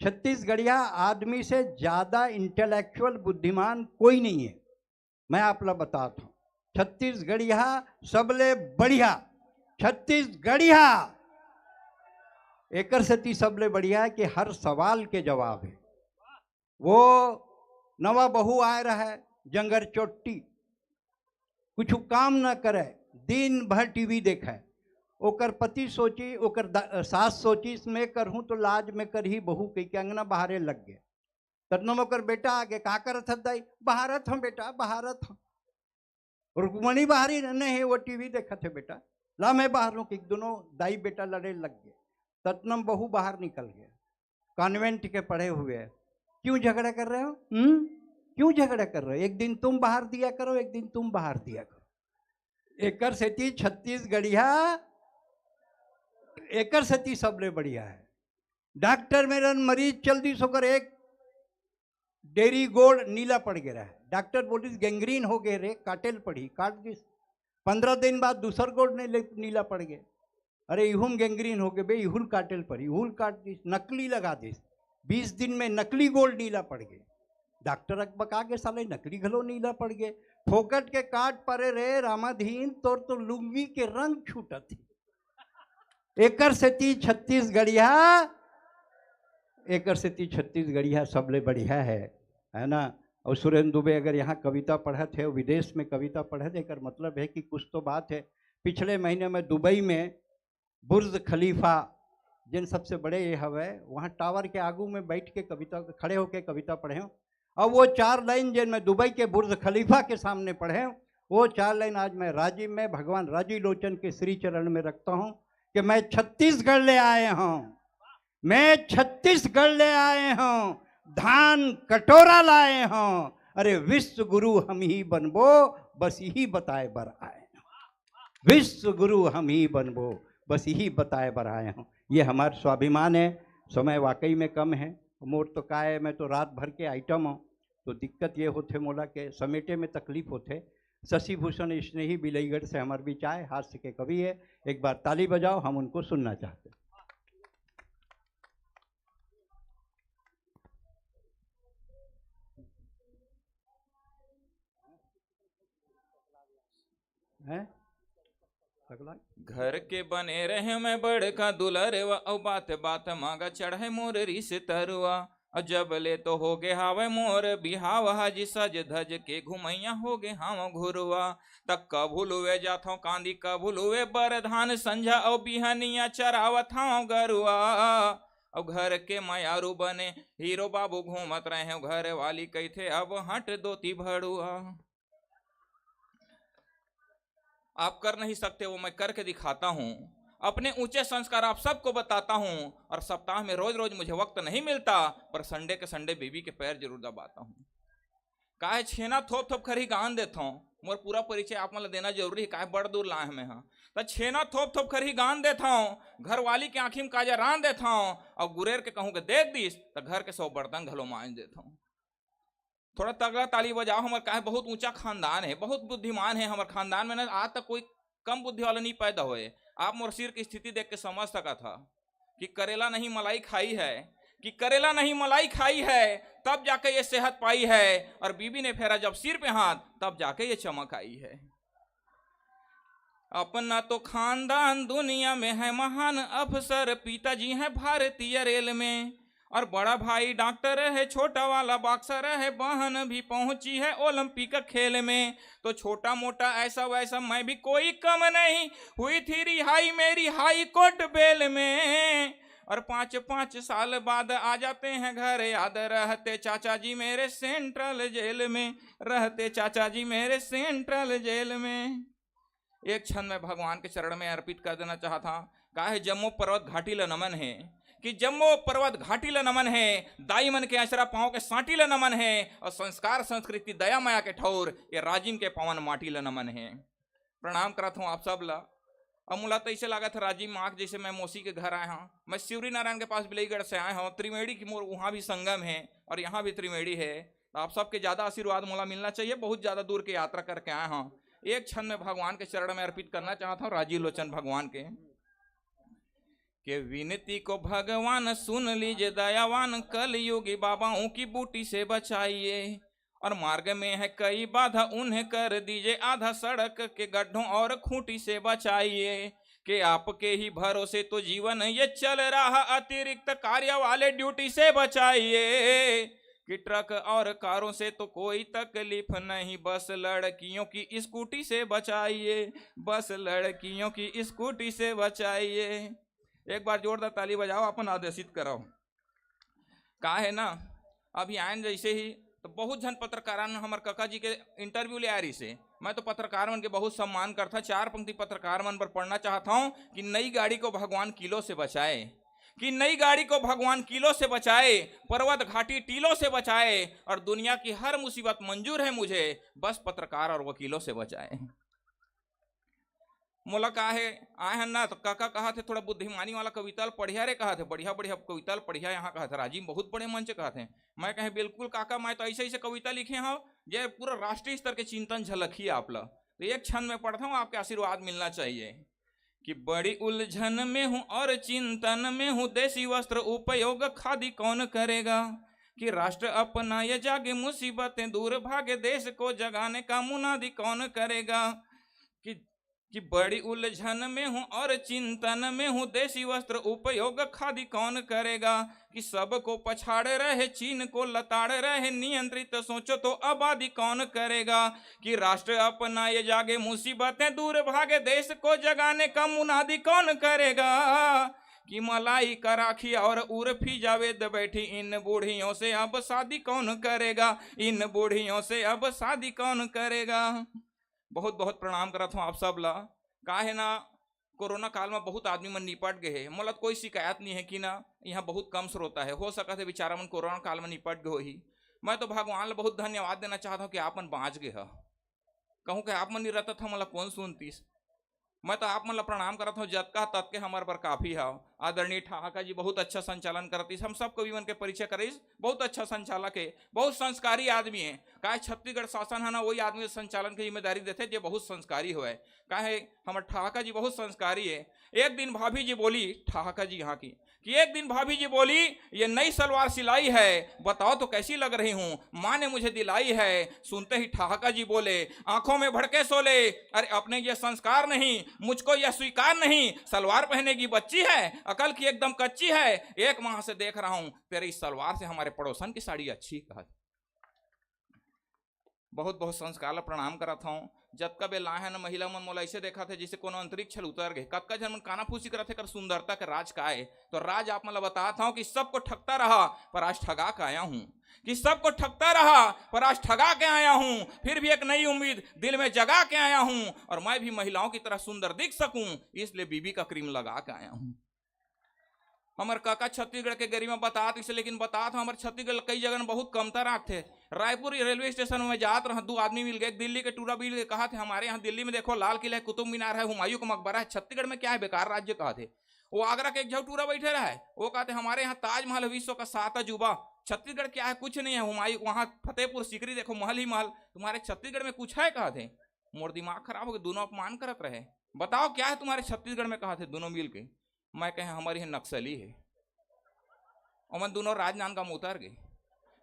A: छत्तीसगढ़िया आदमी से ज्यादा इंटेलेक्चुअल बुद्धिमान कोई नहीं है। मैं आप लोग बताता हूँ, छत्तीसगढ़िया सबले बढ़िया, छत्तीसगढ़िया एकर से सबले बढ़िया है कि हर सवाल के जवाब है। वो नवा बहू आए रहा जंगर चोट्टी, कुछ काम न करे, दिन भर टीवी देखा। ओकर पति सोची, ओकर सास सोची मैं करहूँ तो लाज में कर ही बहू कही के अंगना बहारे लग गए। तब ओकर बेटा आगे का करत है दाई? बहारत हम बेटा, बहारत हम। रुकमणी बाहरी नहीं, वो टीवी देखा थे बेटा। ला मैं बाहर हूँ कि दोनों दाई बेटा लड़े लग गए। तत्नम बहू बाहर निकल गया। कॉन्वेंट के पढ़े हुए है, क्यों झगड़ा कर रहे हो? क्यों झगड़ा कर रहे हो? एक दिन तुम बाहर दिया करो, एक दिन तुम बाहर दिया करो। एकर सेती छत्तीसगढ़िया, एकर सेती सबले बढ़िया है। डॉक्टर मेरा मरीज चल दी सोकर एक डेरी गोड़ नीला पड़ गया है। डॉक्टर बोलिस गैंग्रीन हो गए रे, काटेल पड़ी, काट दिस। 15 दिन बाद दूसर गोड़ नीला पड़ गए। अरे इहुम गैंग्रीन हो गए बे, इहुल काटेल पर इहुल काट दी, नकली लगा दी। 20 दिन में नकली गोड़ नीला पड़ गए। डॉक्टर अकबका के साले नकली घलो नीला पड़ गए। फोकट के काट परे रे रामाधीन, तोर तो लुंगी के रंग छूटत थी। एकर से 36 गढ़िया, एकर से 36 गढ़िया सबले बढ़िया है ना। और सुरेंद्र दुबे अगर यहाँ कविता पढ़े थे, विदेश में कविता पढ़े थे, एकर मतलब है कि कुछ तो बात है। पिछले महीने में दुबई में बुर्ज खलीफा जिन सबसे बड़े ये हवे, वहाँ टावर के आगू में बैठ के कविता खड़े होके कविता पढ़े हूँ। और वो 4 लाइन जिन मैं दुबई के बुर्ज खलीफा के सामने पढ़े हूँ, वो 4 लाइन आज मैं राजीव में भगवान राजी लोचन के श्री चरण में रखता हूँ कि मैं छत्तीसगढ़ ले आए हूँ, मैं छत्तीसगढ़ ले आए हूँ, धान कटोरा लाए हूँ। अरे विश्व गुरु हम ही बनबो, बस यही बताए बर आए। विश्व गुरु हम ही बनबो, बस यही बताए बर आए हूँ। ये हमारा स्वाभिमान है। समय वाकई में कम है। मोर तो का है, मैं तो रात भर के आइटम हूँ, तो दिक्कत ये होते मोला के समेटे में तकलीफ होते। शशि भूषण स्नेही बिलईगढ़ से हमारे बीच आए, हास्य के कवि है। एक बार ताली बजाओ, हम उनको सुनना चाहते हैं।
C: घर के बने रहे मैं बड़का दुलरवा, और बात बात मांगा चढ़े मोर रिस तरुआ। और जब ले तो हो गे हावे मोर बिहाव, हाजी सज धज के घुमैया हो गे हम घुरुआ। तक कभुलुए जाथो कांदी कभुलुए बरधान संझा, और बिहनिया चरावत हूँ गरुआ। और घर के मयारू बने हीरो बाबू घूमत रहे, घर वाली कहते अब हट दोती भड़ुआ। आप कर नहीं सकते वो मैं करके दिखाता हूँ। अपने ऊंचे संस्कार आप सबको बताता हूँ। और सप्ताह में रोज रोज मुझे वक्त नहीं मिलता, पर संडे के संडे बीवी के पैर जरूर दबाता हूँ। काहे छेना थोप थोप खरी गान देता हूँ। मोर पूरा परिचय आप मतलब देना जरूरी है, काहे बड़ दूर लाए हमें। हाँ तो छेना थोप थोप खरी गान देता हूँ, घर वाली के आँखी में काजा रान देता हूँ, और गुरेर के कहूँ के देख दीस तो घर के 100 बर्तन घलो मांज देता हूँ। थोड़ा तगड़ा ताली बजाओ। हमारे काहे बहुत ऊंचा खानदान है, बहुत बुद्धिमान है हमारे खानदान में ना। आज तक कोई कम बुद्धि वाला नहीं पैदा हुए। आप मोर सिर की स्थिति देख के समझ सका था कि करेला नहीं मलाई खाई है, कि करेला नहीं मलाई खाई है, तब जाके ये सेहत पाई है। और बीबी ने फेरा जब सिर पे हाथ, तब जाके ये चमक आई है। अपना तो खानदान दुनिया में है महान अफसर, पिताजी हैं भारतीय रेल में, और बड़ा भाई डॉक्टर है, छोटा वाला बॉक्सर है, बहन भी पहुंची है ओलंपिक खेल में। तो छोटा मोटा ऐसा वैसा मैं भी कोई कम नहीं, हुई थी रिहाई मेरी हाई कोर्ट बेल में। और 5-5 साल बाद आ जाते हैं घर याद, रहते चाचा जी मेरे सेंट्रल जेल में, रहते चाचा जी मेरे सेंट्रल जेल में। एक क्षण में भगवान के चरण में अर्पित कर देना चाहता। काहे जम्मू पर्वत घाटी ल नमन है, कि जम्मू पर्वत घाटी ल नमन है, दाई मन के आचरा पाँव के साटी ल नमन है, और संस्कार संस्कृति दया माया के ठौर ये राजिम के पवन माटी ल नमन है। प्रणाम करता हूँ आप सब ला। अब मुला तो ऐसे लगा था राजीव मार्ग जैसे मैं मौसी के घर आया हूँ। मैं शिवरी नारायण के पास बिलईगढ़ से आया हूँ। त्रिवेणी की मोर वहाँ भी संगम है और यहाँ भी त्रिवेणी है। तो आप सबके ज़्यादा आशीर्वाद मुला मिलना चाहिए। बहुत ज़्यादा दूर की यात्रा करके आया हूँ। एक क्षण में भगवान के चरण में अर्पित करना चाहता हूँ राजीव लोचन भगवान के विनती को भगवान सुन लीजिए दयावान, कल युगी बाबाओं की बूटी से बचाइए। और मार्ग में है कई बाधा उन्हें कर दीजिए, आधा सड़क के गड्ढों और खूंटी से बचाइए। कि आपके ही भरोसे तो जीवन ये चल रहा, अतिरिक्त कार्य वाले ड्यूटी से बचाइए। कि ट्रक और कारों से तो कोई तकलीफ नहीं, बस लड़कियों की स्कूटी से बचाइए, बस लड़कियों की स्कूटी से बचाइए। एक बार जोरदार ताली बजाओ, अपन आदेशित कराओ। का है ना अभी आयन जैसे ही तो बहुत जन पत्रकारान हमारे काका जी के इंटरव्यू ले आ रही से। मैं तो पत्रकार मन के बहुत सम्मान करता। 4 पंक्ति पत्रकार मन पर पढ़ना चाहता हूँ कि नई गाड़ी को भगवान किलो से बचाए, कि नई गाड़ी को भगवान किलो से बचाए, पर्वत घाटी टीलों से बचाए, और दुनिया की हर मुसीबत मंजूर है मुझे, बस पत्रकार और वकीलों से बचाए। मोला का है आए हैं ना तो काका कहा थे थोड़ा बुद्धिमानी वाला कविता पढ़िया रे, कहा थे बढ़िया बढ़िया कविता पढ़िया। यहाँ कहा था राजीव बहुत बड़े मंच कहा थे। मैं कहे बिल्कुल काका, मैं तो ऐसे ऐसे कविता लिखे हूँ जे पूरा राष्ट्रीय स्तर के चिंतन झलकिए आप ला। तो एक क्षण में पढ़ता हूँ, आपके आशीर्वाद मिलना चाहिए कि बड़ी उलझन में हूँ और चिंतन में हूँ, देसी वस्त्र उपयोग खादी कौन करेगा, कि राष्ट्र अपनाए जागे मुसीबतें दूर भागे, देश को जगाने का मुनादी कौन करेगा, कि बड़ी उलझन में हूँ और चिंतन में हूँ, देसी वस्त्र उपयोग खादी कौन करेगा, कि सबको पछाड़े रहे चीन को लताड़े रहे, नियंत्रित सोचो तो आबादी कौन करेगा, कि राष्ट्र अपनाए जागे मुसीबतें दूर भागे, देश को जगाने का मुनादी कौन करेगा, कि मलाई का राखी और उर्फी जावेद बैठी, इन बूढ़ियों से अब शादी कौन करेगा, इन बूढ़ियों से अब शादी कौन करेगा। बहुत बहुत प्रणाम करत हूँ आप सब ला। का है ना, कोरोना काल में बहुत आदमी मन निपट गए है, मतलब कोई शिकायत नहीं है कि ना यहाँ बहुत कम श्रोता है, हो सकता है बेचारा मन कोरोना काल में निपट गए ही। मैं तो भगवान ला बहुत धन्यवाद देना चाहता हूँ कि आप मन बाँच गए है। कहूँ कि आप मन नहीं रहता था मतलब कौन सुनतीस। मैं तो आप मन ला प्रणाम करता हूँ, जत का तत के हमारे पर काफी है। आदरणीय ठहाका जी बहुत अच्छा संचालन करती, हम सब कवि मन के परिचय करीस, बहुत अच्छा संचालक है, बहुत संस्कारी आदमी है। काहे छत्तीसगढ़ शासन है ना, वही आदमी संचालन की जिम्मेदारी देते जो बहुत संस्कारी हो है। काहे हमारे ठहाका जी बहुत संस्कारी है। एक दिन भाभी जी बोली, ठहाका जी यहाँ की, कि एक दिन भाभी जी बोली ये नई सलवार सिलाई है, बताओ तो कैसी लग रही हूँ, माँ ने मुझे दिलाई है। सुनते ही ठहाका जी बोले, आंखों में भड़के सोले, अरे अपने ये संस्कार नहीं, मुझको यह स्वीकार नहीं, सलवार पहने की बच्ची है, अकल की एकदम कच्ची है, एक माह से देख रहा हूं तेरे इस सलवार से हमारे पड़ोसन की साड़ी अच्छी। कहा बहुत बहुत संस्कार प्रणाम करत हूँ। जब कब लाहे न महिला मन मोला ऐसे देखा थे जैसे कोनो अंतरिक्ष उतर गए, कतका जन मन काना फूसी करते कर सुंदरता के राज का है। तो राज आप मतलब बताता हूँ कि सबको ठगता रहा पर आज ठगा के आया हूँ, कि सबको ठगता रहा पर आज ठगा के आया हूँ, फिर भी एक नई उम्मीद दिल में जगा के आया हूँ, और मैं भी महिलाओं की तरह सुंदर दिख सकूं इसलिए बीबी का क्रीम लगा के आया हूँ। हमारे काका छत्तीसगढ़ के गरी में बताते इसे, लेकिन बताता हमारे छत्तीसगढ़ कई जगह में बहुत कमतर रखते। रायपुर रेलवे स्टेशन में जात रहा, 2 आदमी मिल गए, दिल्ली के टूरा बिल कहा थे हमारे यहाँ दिल्ली में देखो लाल किला है, कुतुब मीनार है, हुमायूं का मकबरा है, छत्तीसगढ़ में क्या है बेकार राज्य कहा थे। वो आगरा के एक झव टूरा बैठे रहा है, वो कहते हमारे यहाँ ताजमहल विश्व का 7 अजूबा, छत्तीसगढ़ क्या है कुछ नहीं है, हुमायूं वहाँ फतेहपुर सीकरी देखो महल ही महल, तुम्हारे छत्तीसगढ़ में कुछ है कहा थे। मोर दिमाग खराब हो गया, दोनों अपमान करत रहे, बताओ क्या है तुम्हारे छत्तीसगढ़ में कहा थे दोनों मिल के। मैं कहे हमारी यहाँ नक्सली है, और मैं दोनों राजनान का मुँह उतर गए।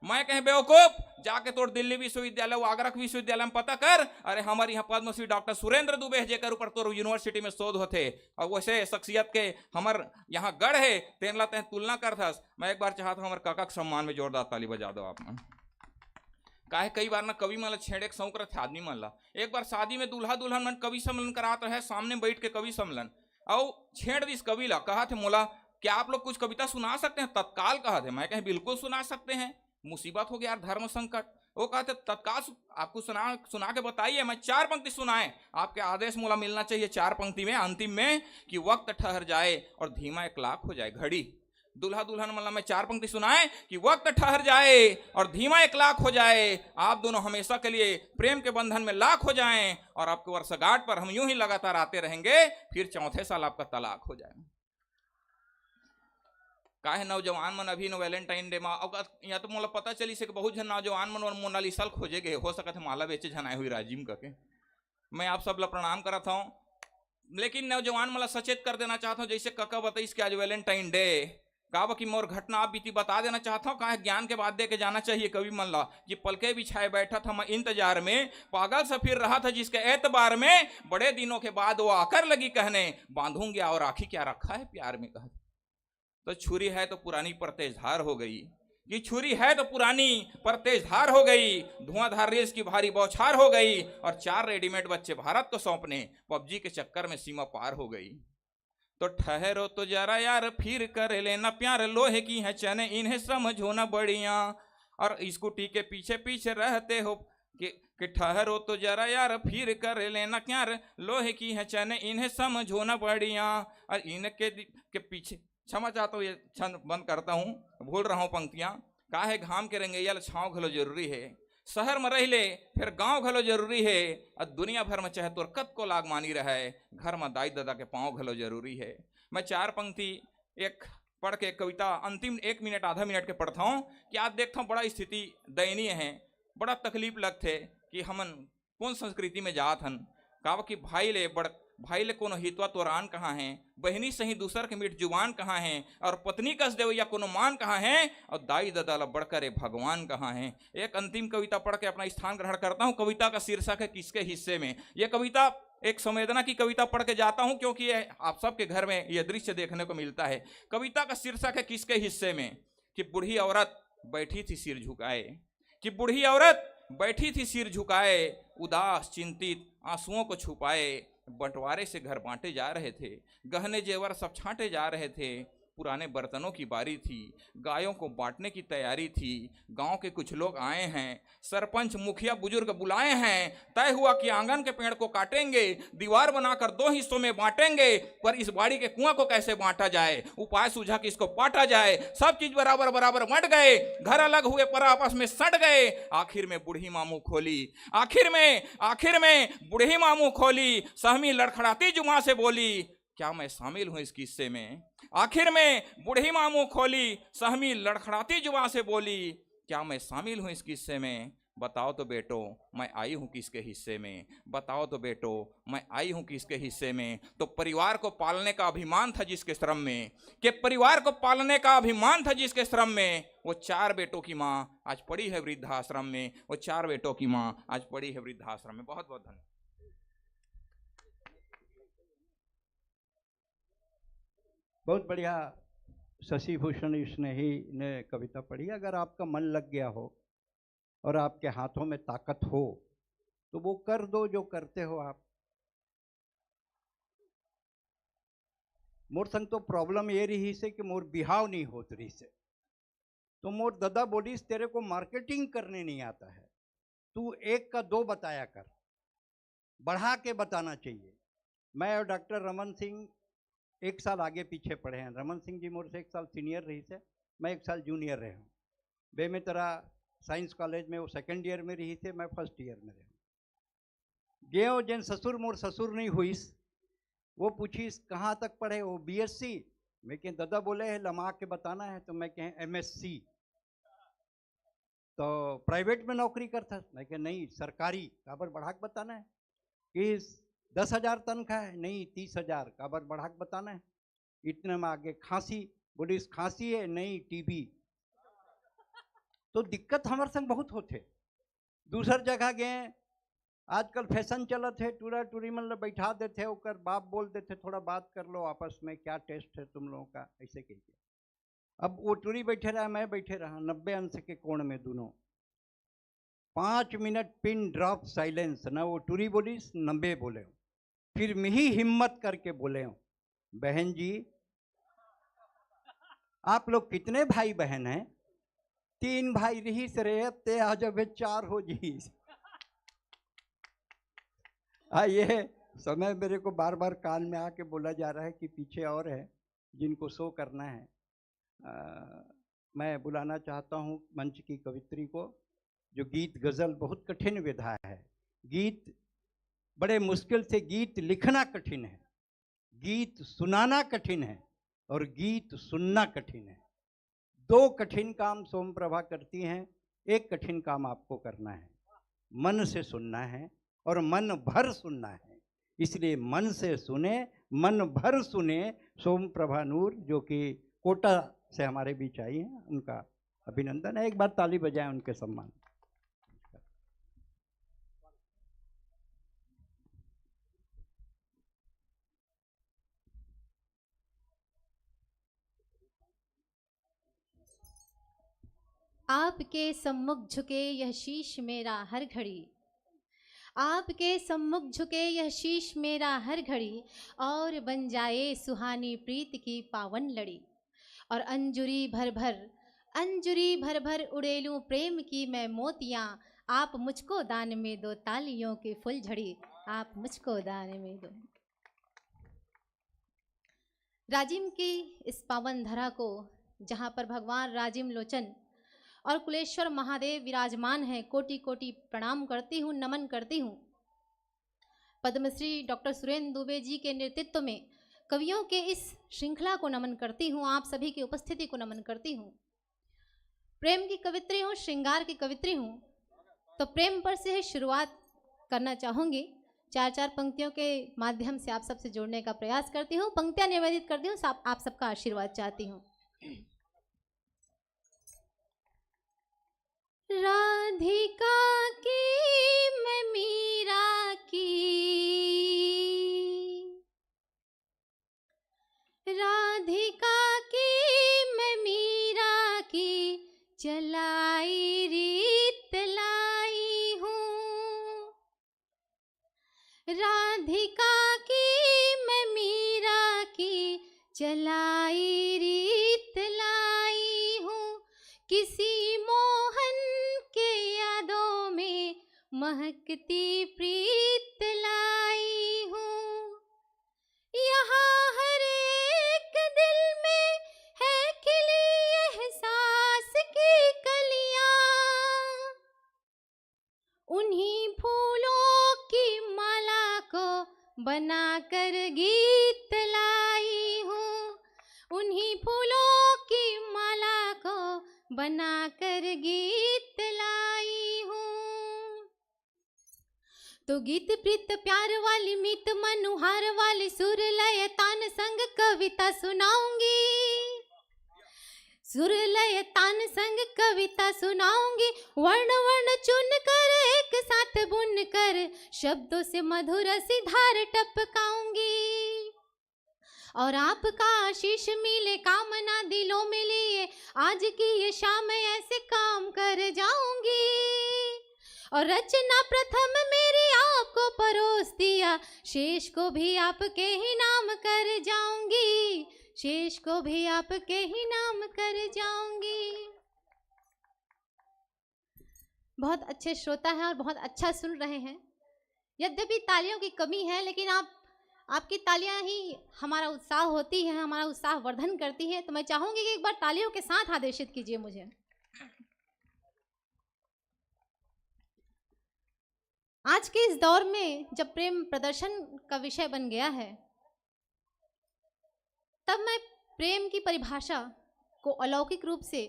C: मैं कहे बेवकूफ, जाके तोड़ दिल्ली विश्वविद्यालय आगरा विश्वविद्यालय में पता कर, अरे हमारे यहाँ पद्मश्री डॉक्टर सुरेंद्र दुबे जेकर ऊपर तोर यूनिवर्सिटी में शोध होते, और वैसे शख्सियत के हमार यहाँ गढ़ है तेनला तह तुलना करथस। मैं एक बार चाहता हूँ हमारे काका के सम्मान में जोरदार ताली बजा दो आप मन। काहे कई बार ना कवि मन छेड़े के शौक रहे आदमी मन ला। एक बार शादी में दूल्हा दुल्हन मन कवि सम्मेलन कराते रहे, सामने बैठ के कवि सम्मेलन, और छेड़ दिस कवि ला, कहा थे मोला क्या आप लोग कुछ कविता सुना सकते हैं तत्काल। कहा थे मैं कहे बिल्कुल सुना सकते हैं, मुसीबत हो गया यार धर्म संकट। वो कहते तत्काल आपको सुना के बताइए। मैं 4 पंक्ति सुनाए, आपके आदेश मोला मिलना चाहिए 4 पंक्ति में अंतिम में, कि वक्त ठहर जाए और धीमा 1 लाख हो जाए घड़ी। दूल्हा दुल्हन मतलब मैं 4 पंक्ति सुनाए कि वक्त ठहर जाए और धीमा 1 लाख हो जाए, आप दोनों हमेशा के लिए प्रेम के बंधन में लाख हो जाएं, और आपके वर्षगांठ पर हम यूं ही लगातार आते रहेंगे, फिर चौथे साल आपका तलाक हो जाए। काहे नौजवान मन अभी वैलेंटाइन डे में यहाँ तो मोला पता चली से कि बहुत जन नौजवान मन और मोनालिसा खोजे गए, हो सकता है माला बेचे जनाए हुई राजिम करके। मैं आप सब ला प्रणाम करता हूँ, लेकिन नौजवान मला सचेत कर देना चाहता हूँ, जैसे कका बताइस कि आज वैलेंटाइन डे का कि मोर घटना आप बीती बता देना चाहता हूँ। कहा ज्ञान के बाद दे के जाना चाहिए कवि मन ला, कि पलके बिछाए बैठा था मैं इंतजार में, पागल सा फिर रहा था जिसके एतबार में, बड़े दिनों के बाद वो आकर लगी कहने, बांधूंगी और आखिर क्या रखा है प्यार में। कहा तो छुरी है तो पुरानी पर तेजधार हो गई, ये छुरी है तो पुरानी पर तेजधार हो गई, धुआंधार रेस की भारी बौछार हो गई, और 4 रेडीमेड बच्चे भारत को सौंपने पबजी के चक्कर में सीमा पार हो गई। तो ठहरो तो जरा यार फिर कर लेना प्यार, लोहे की है चने इन्हें समझो ना बढ़िया, और स्कूटी के पीछे पीछे रहते हो कि ठहरो तो जरा यार फिर कर लेना प्यार, लोहे की है चने इन्हें समझो ना बढ़िया, और इनके पीछे क्षमा चाहता हूँ, ये छंद बंद करता हूँ, भूल रहा हूँ पंक्तियाँ। काहे घाम के रंगैया छाँव घलो जरूरी है, शहर में रह ले फिर गांव घलो जरूरी है, और दुनिया भर में चाहे तोर कत को लाग मानी रहे, घर में दाई दादा के पाँव घलो जरूरी है। मैं 4 पंक्ति एक पढ़ के कविता अंतिम 1 मिनट आधा मिनट के पढ़ता हूँ, कि आज देखता हूँ बड़ा स्थिति दयनीय है, बड़ा तकलीफ लगते कि हमन कौन संस्कृति में जात हन। काव कि भाई ले कोनो हितवा तोरान कहाँ है, बहनी सही दूसर के मीठ जुबान कहाँ है, और पत्नी कस देव या कोनो मान कहाँ है, और दाई दादा ला बढ़कर भगवान कहाँ है। एक अंतिम कविता पढ़ के अपना स्थान ग्रहण करता हूँ। कविता का शीर्षक है किसके हिस्से में। यह कविता एक संवेदना की कविता पढ़ के जाता हूं, क्योंकि ये आप सबके घर में यह दृश्य देखने को मिलता है। कविता का शीर्षक है किसके हिस्से में। कि बूढ़ी औरत बैठी थी सिर झुकाए, कि बूढ़ी औरत बैठी थी सिर झुकाए, उदास चिंतित आंसुओं को छुपाए, बंटवारे से घर बांटे जा रहे थे, गहने जेवर सब छांटे जा रहे थे, पुराने बर्तनों की बारी थी, गायों को बांटने की तैयारी थी, गांव के कुछ लोग आए हैं, सरपंच मुखिया बुजुर्ग बुलाए हैं, तय हुआ कि आंगन के पेड़ को काटेंगे, दीवार बनाकर 2 हिस्सों में बांटेंगे, पर इस बाड़ी के कुआं को कैसे बांटा जाए, उपाय सूझा कि इसको पाटा जाए। सब चीज बराबर बराबर बंट गए, घर अलग हुए पर आपस में सट गए। आखिर में बूढ़ी मामू खोली, आखिर में बूढ़ी मामू खोली, सहमी लड़खड़ाती जुमा से बोली, क्या मैं शामिल हूं इस किस्से में। आखिर में बूढ़ी मामू खोली, सहमी लड़खड़ाती जुबान से बोली, क्या मैं शामिल हूं इस किस्से में। बताओ तो बेटो मैं आई हूं किसके हिस्से में, बताओ तो बेटो मैं आई हूं किसके हिस्से में। तो परिवार को पालने का अभिमान था जिसके श्रम में, कि परिवार को पालने का अभिमान था जिसके श्रम में, वो 4 बेटों की माँ आज पड़ी है वृद्धाश्रम में, वो 4 बेटों की माँ आज पड़ी है वृद्धाश्रम में। बहुत बहुत धन्यवाद।
A: बहुत बढ़िया शशि भूषण स्नेही ने कविता पढ़ी। अगर आपका मन लग गया हो और आपके हाथों में ताकत हो तो वो कर दो जो करते हो आप। मोर संग तो प्रॉब्लम ये रही से कि मोर बिहाव नहीं होत रही से, तो मोर दादा बोलिस तेरे को मार्केटिंग करने नहीं आता है, तू 1 का 2 बताया कर, बढ़ा के बताना चाहिए। मैं और डॉक्टर रमन सिंह 1 साल आगे पीछे पढ़े हैं। रमन सिंह जी मोर से 1 साल सीनियर रही से, मैं 1 साल जूनियर रहे हूँ। बे में तरह साइंस कॉलेज में वो 2nd ईयर में रही थे, मैं 1st ईयर में रहे। गयो जन ससुर मोर ससुर नहीं हुईस, वो पूछीस कहाँ तक पढ़े, वो BSc। मैं कहें दादा बोले है लमा के बताना है, तो मैं कहें MSc। तो प्राइवेट में नौकरी करता, मैं कहें नहीं सरकारी, काबर बढ़ा के बताना है। कि 10,000 तनख्वाह है, नहीं 30,000, काबर बढ़ा के बताना है। इतने में आगे खांसी, बोली खांसी है, नहीं TB। तो दिक्कत हमारे संग बहुत होते। दूसर जगह गए, आजकल फैशन चलत है, टूरा टूरी मतलब बैठा देते, ओकर बाप बोल देते थोड़ा बात कर लो आपस में, क्या टेस्ट है तुम लोगों का, ऐसे कहिए। अब वो टूरी बैठे रहा, मैं बैठे रहा, 90 अंश के कोण में दोनों, 5 मिनट पिन ड्रॉप साइलेंस, ना वो टूरी बोली न मैं बोले। फिर मैं ही हिम्मत करके बोले हूँ, बहन जी आप लोग कितने भाई बहन हैं? 3 भाई रही से रहे, ते आज अब 4 हो जी। ये समय मेरे को बार बार कान में आके बोला जा रहा है कि पीछे और है जिनको शो करना है। मैं बुलाना चाहता हूँ मंच की कवित्री को, जो गीत गज़ल बहुत कठिन विधा है। गीत बड़े मुश्किल से, गीत लिखना कठिन है, गीत सुनाना कठिन है, और गीत सुनना कठिन है। 2 कठिन काम सोम प्रभा करती हैं, 1 कठिन काम आपको करना है, मन से सुनना है और मन भर सुनना है। इसलिए मन से सुने, मन भर सुने। सोम प्रभा नूर जो कि कोटा से हमारे बीच आई हैं, उनका अभिनंदन है। एक बार ताली बजाएं उनके सम्मान।
D: आपके सम्मुख झुके यह शीश मेरा हर घड़ी, आपके सम्मुख झुके यह शीश मेरा हर घड़ी, और बन जाए सुहानी प्रीत की पावन लड़ी। और अंजुरी भर भर उड़ेलूं प्रेम की मैं मोतियां, आप मुझको दान में दो तालियों की फुलझड़ी, आप मुझको दान में दो। राजिम की इस पावन धरा को, जहाँ पर भगवान राजिम लोचन और कुलेश्वर महादेव विराजमान हैं, कोटि कोटि प्रणाम करती हूँ, नमन करती हूँ। पद्मश्री डॉक्टर सुरेंद्र दुबे जी के नेतृत्व में कवियों के इस श्रृंखला को नमन करती हूँ, आप सभी की उपस्थिति को नमन करती हूँ। प्रेम की कवित्री हूँ, श्रृंगार की कवित्री हूँ, तो प्रेम पर से ही शुरुआत करना चाहूँगी। 4-4 पंक्तियों के माध्यम से आप सबसे जोड़ने का प्रयास करती हूँ, पंक्तियां निवेदित करती हूँ, आप सबका आशीर्वाद चाहती हूँ। राधिका की मैं मीरा की, राधिका की मैं मीरा की, चलाई रीत लाई हूँ। राधिका की मैं मीरा की, चलाई रीत लाई हूँ। किसी मोहन के यादों में महकती प्रीत लाई हूँ। यहाँ हर एक दिल में है खिली एहसास की कलियाँ, उन्हीं फूलों की माला को बनाकर गीत लाई हूँ। उन्हीं फूलों की माला को बनाकर गीत लाई हूँ। तो गीत प्रीत प्यार वाली मीत मनुहार वाली सुर लय तान संग कविता सुनाऊंगी, सुर लय तान संग कविता सुनाऊंगी। वर्ण वर्ण चुन कर एक साथ बुन कर शब्दों से मधुर सी धार टपकाऊंगी। और आपका आशीष मिले कामना दिलों में लिए, आज की ये शाम ऐसे काम कर जाऊंगी। और रचना प्रथम मेरी आपको परोस दिया, शेष को भी आपके ही नाम कर जाऊंगी, शेष को भी आपके ही नाम कर जाऊंगी। बहुत अच्छे श्रोता हैं और बहुत अच्छा सुन रहे हैं। यद्यपि तालियों की कमी है, लेकिन आपकी तालियां ही हमारा उत्साह होती है, हमारा उत्साह वर्धन करती है। तो मैं चाहूंगी कि एक बार तालियों के साथ आदेशित कीजिए मुझे। आज के इस दौर में जब प्रेम प्रदर्शन का विषय बन गया है, तब मैं प्रेम की परिभाषा को अलौकिक रूप से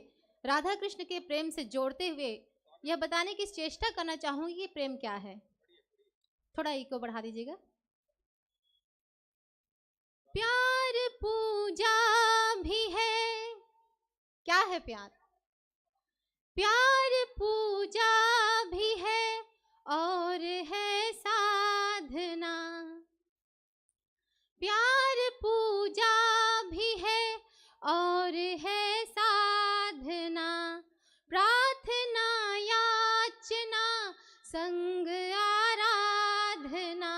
D: राधा कृष्ण के प्रेम से जोड़ते हुए यह बताने की चेष्टा करना चाहूंगी कि प्रेम क्या है। थोड़ा इको बढ़ा दीजिएगा। प्यार पूजा भी है। क्या है प्यार? प्यार पूजा भी है और है साधना। प्यार पूजा भी है और है साधना। प्रार्थना याचना संग आराधना।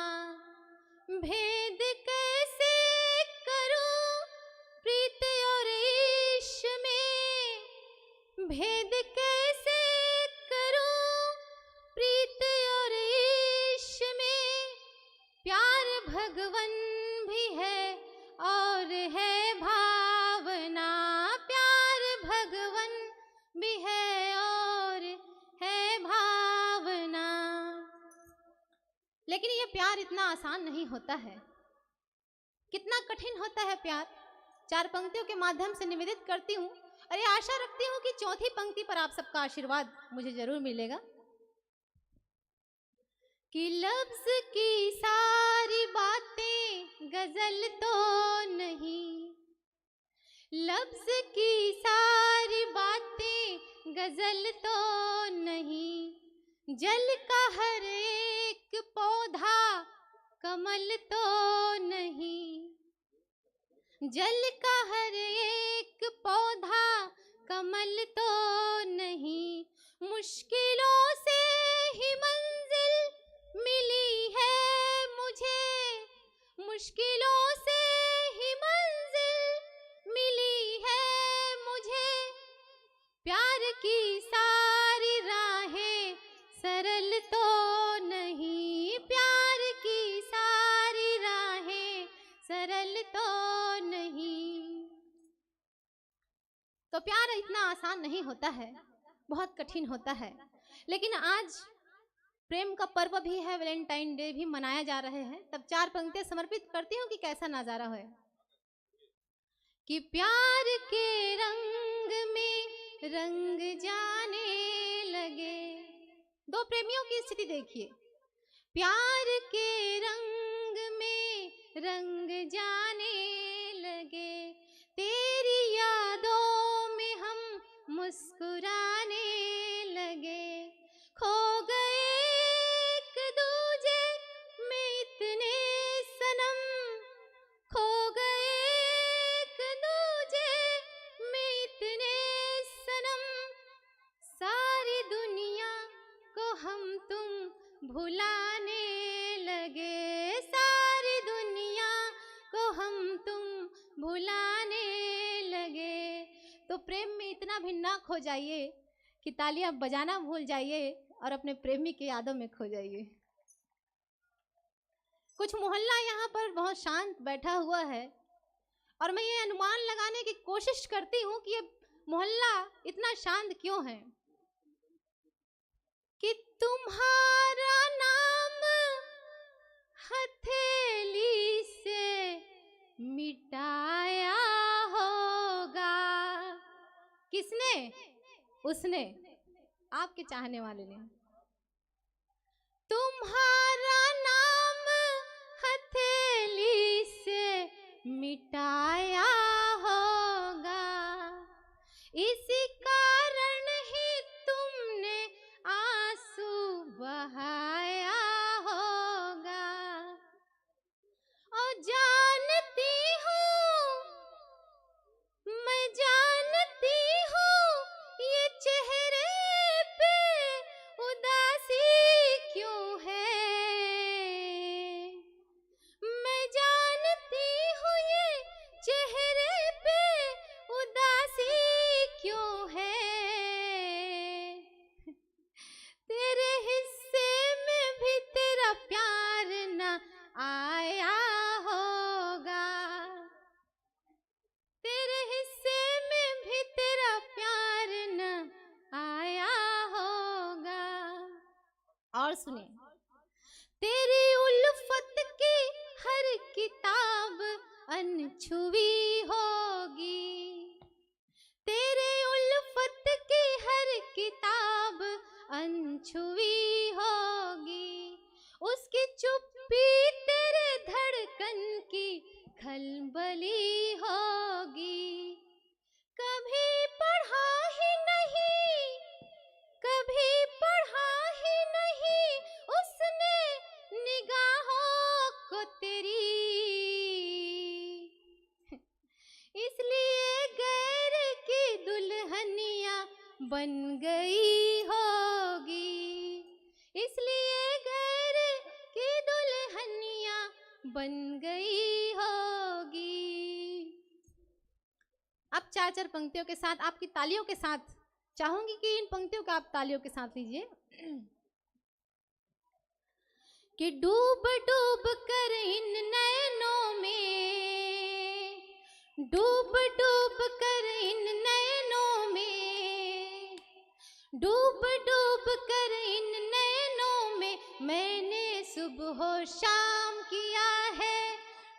D: भेद कैसे करूं प्रीत और इश्क में, भेद कैसे करूं प्रीत और इश्क में। प्यार भगवन भी है और है भावना। प्यार भगवन भी है और है भावना। लेकिन ये प्यार इतना आसान नहीं होता है। कितना कठिन होता है प्यार। 4 पंक्तियों के माध्यम से निवेदित करती हूँ और ये आशा रखती हूँ कि चौथी पंक्ति पर आप सबका आशीर्वाद मुझे जरूर मिलेगा। कि लफ्ज की सारी बातें गजल तो नहीं, लफ्ज की सारी बातें गजल तो नहीं। जल का हर एक पौधा कमल तो नहीं, जल का हर एक पौधा कमल तो नहीं। मुश्किलों से ही मंजिल मिली है मुझे, मुश्किलों से ही मंजिल मिली है मुझे। प्यार की सारी राहें सरल तो नहीं, प्यार की सारी राहें सरल तो नहीं। तो प्यार इतना आसान नहीं होता है, बहुत कठिन होता है। लेकिन आज प्रेम का पर्व भी है, वैलेंटाइन डे भी मनाया जा रहे हैं। तब 4 पंक्तियां समर्पित करती हूँ कि कैसा नजारा है। कि प्यार के रंग में रंग जाने लगे। 2 प्रेमियों की स्थिति देखिए। प्यार के रंग में रंग जाने लगे, तेरी यादों में हम मुस्कुराने लगे, खो गए एक दूजे में इतने सनम, खो गए एक दूजे में इतने सनम, सारी दुनिया को हम तुम भुलाने लगे, सारी दुनिया को हम तुम भुलाने लगे। तो प्रेम में इतना भी ना खो जाइए कि तालियां बजाना भूल जाइए और अपने प्रेमी की यादों में खो जाइए। कुछ मोहल्ला यहाँ पर बहुत शांत बैठा हुआ है और मैं ये अनुमान लगाने की कोशिश करती हूँ कि ये मोहल्ला इतना शांत क्यों है कि तुम्हारा नाम हथेली से मिटाया होगा। किसने? उसने, आपके चाहने वाले ने। तुम्हारा नाम हथेली से मिटाया होगा, इसी कारण ही तुमने आंसू बहाया होगा। और जानती हूँ, मैं जानती हूँ, ये चेहरे पे उदासी क्यों है, मैं जानती हूँ ये चेहरे पे उदासी क्यों है। तेरे हिस्से में भी तेरा प्यार न आया होगा, तेरे हिस्से में भी तेरा प्यार न आया होगा। और सुने, तेरी उल्फत की हर किताब अनछुई होगी, तेरे उल्फत की हर किताब अनछुई होगी, उसकी चुप्पी तेरे धड़कन की खलबली होगी। कभी पढ़ा ही नहीं, कभी पढ़ा ही नहीं उसने निगाहों को तेरी, इसलिए गैर की दुल्हनिया बन गई होगी, इसलिए गैर की दुल्हनिया बन गई होगी। अब चार चार पंक्तियों के साथ, आपकी तालियों के साथ, चाहूंगी कि इन पंक्तियों का आप तालियों के साथ लीजिए। कि डूब डूब कर इन नैनों में, डूब डूब कर इन नैनों में, डूब डूब कर इन नैनों में मैंने सुबह शाम किया है,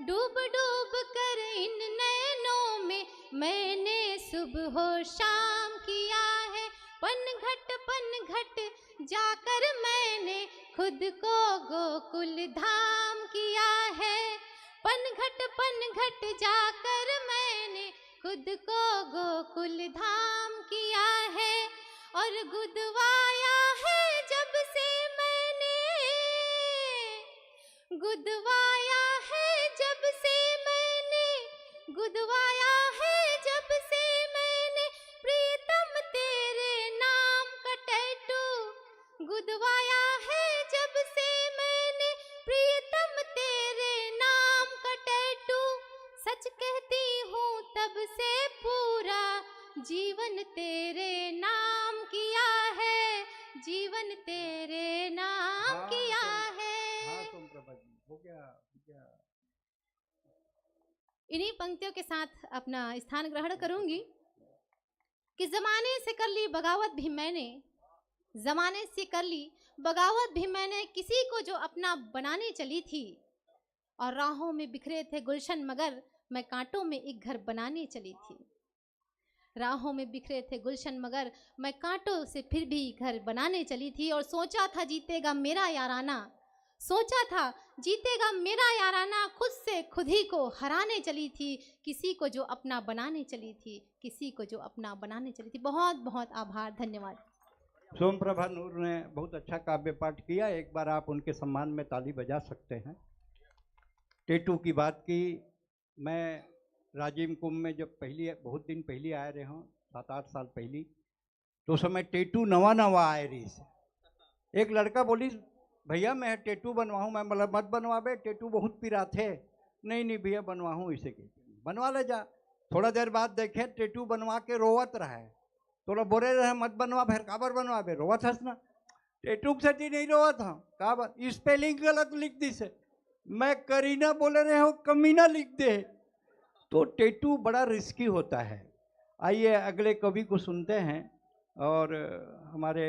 D: डूब डूब कर इन नैनों में मैंने सुबह शाम किया है। पन घट जाकर मैंने खुद को गोकुल धाम किया है, पन घट जाकर मैंने खुद को गोकुल धाम किया है। और गुदवाया है जब से मैंने, गुदवाया है जब से मैंने, गुदवाया है जब से मैंने प्रीतम तेरे नाम का टैटू, गुदवाया है जब से मैंने प्रीतम तेरे नाम का टैटू। सच कहती हूँ तब से पूरा जीवन तेरे नाम किया है, जीवन तेरे नाम किया है।
A: हो गया।
D: इन्हीं पंक्तियों के साथ अपना स्थान ग्रहण करूंगी कि जमाने से कर ली बगावत भी मैंने, जमाने से कर ली बगावत भी मैंने, किसी को जो अपना बनाने चली थी। और राहों में बिखरे थे गुलशन मगर मैं कांटों में एक घर बनाने चली थी, राहों में बिखरे थे गुलशन मगर मैं कांटों से फिर भी घर बनाने चली थी। और सोचा था जीतेगा मेरा याराना, सोचा था जीतेगा मेरा याराना, खुद से खुद ही को हराने चली थी, किसी को जो अपना बनाने चली थी, किसी को जो अपना बनाने चली थी। बहुत बहुत आभार, धन्यवाद।
A: सोम प्रभा नूर ने बहुत अच्छा काव्य पाठ किया, एक बार आप उनके सम्मान में ताली बजा सकते हैं। टेटू की बात की, मैं राजिम कुंभ में जब बहुत दिन पहले आए रहे हूँ, 7-8 साल पहले, तो उस समय टेटू नवा आए रही से। एक लड़का बोली भैया मैं टेटू बनवाऊँ, मैं मतलब मत बनवा बे, टेटू बहुत पिरा थे। नहीं भैया बनवाऊँ, इसे के बनवा ले जा। थोड़ा देर बाद देखे टेटू बनवा के रोवत रहा है, तो बोले रहे मत बनवा, फिर काबर बनवा बे, रोवत हंस ना। टेटू से नहीं रोवत था, काबर स्पेलिंग गलत लिख दी से, मैं करीना बोले रहे हो कमीना लिख दे। तो टेटू बड़ा रिस्की होता है। आइए अगले कवि को सुनते हैं, और हमारे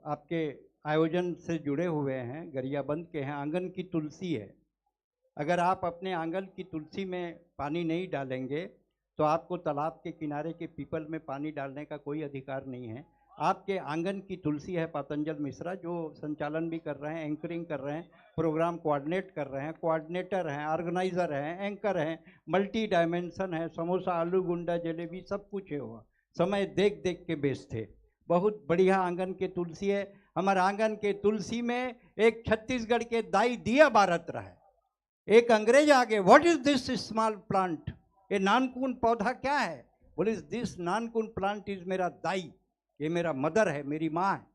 A: आपके आयोजन से जुड़े हुए हैं, गरियाबंद के हैं, आंगन की तुलसी है। अगर आप अपने आंगन की तुलसी में पानी नहीं डालेंगे तो आपको तालाब के किनारे के पीपल में पानी डालने का कोई अधिकार नहीं है। आपके आंगन की तुलसी है पातंजल मिश्रा, जो संचालन भी कर रहे हैं, एंकरिंग कर रहे हैं, प्रोग्राम कोऑर्डिनेट कर रहे हैं, कोऑर्डिनेटर हैं, ऑर्गेनाइजर हैं, एंकर हैं, मल्टी डायमेंशन है, समोसा आलू गुंडा जलेबी सब कुछ है। हुआ समय देख देख के बेचते। बहुत बढ़िया आंगन के तुलसी है। हमारे आंगन के तुलसी में एक छत्तीसगढ़ के दाई दिया बारत रहा है। एक अंग्रेज आगे, what is this small plant, ये नानकुन पौधा क्या है? बोले दिस नानकुन प्लांट इज मेरा दाई, ये मेरा मदर है, मेरी माँ है।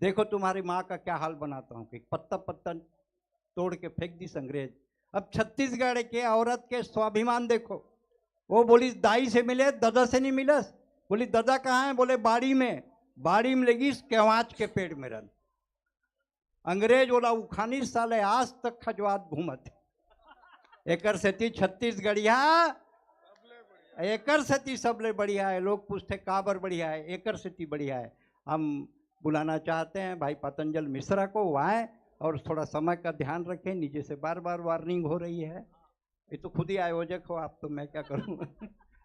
A: देखो तुम्हारी माँ का क्या हाल बनाता हूँ कि पत्ता पत्ता तोड़ के फेंक दी अंग्रेज। अब छत्तीसगढ़ के औरत के स्वाभिमान देखो, वो बोली दाई से मिले, दादा से नहीं मिलस। बोली दादा कहाँ है? बोले बाड़ी में। बाड़ी में लगी केवाच के पेड़ में रन। अंग्रेज बोला उखानी साले आज तक खजवात घूमत। एकर सेती छत्तीसगढ़िया, एकर सेती सबले बढ़िया है। लोग पूछते काबर बढ़िया है, एकर सेती बढ़िया है। हम बुलाना चाहते हैं भाई पातंजल मिश्रा को, वो आए और थोड़ा समय का ध्यान रखें। नीचे से बार बार वार्निंग हो रही है। ये तो खुद ही आयोजक हो आप, तो मैं क्या करूँ।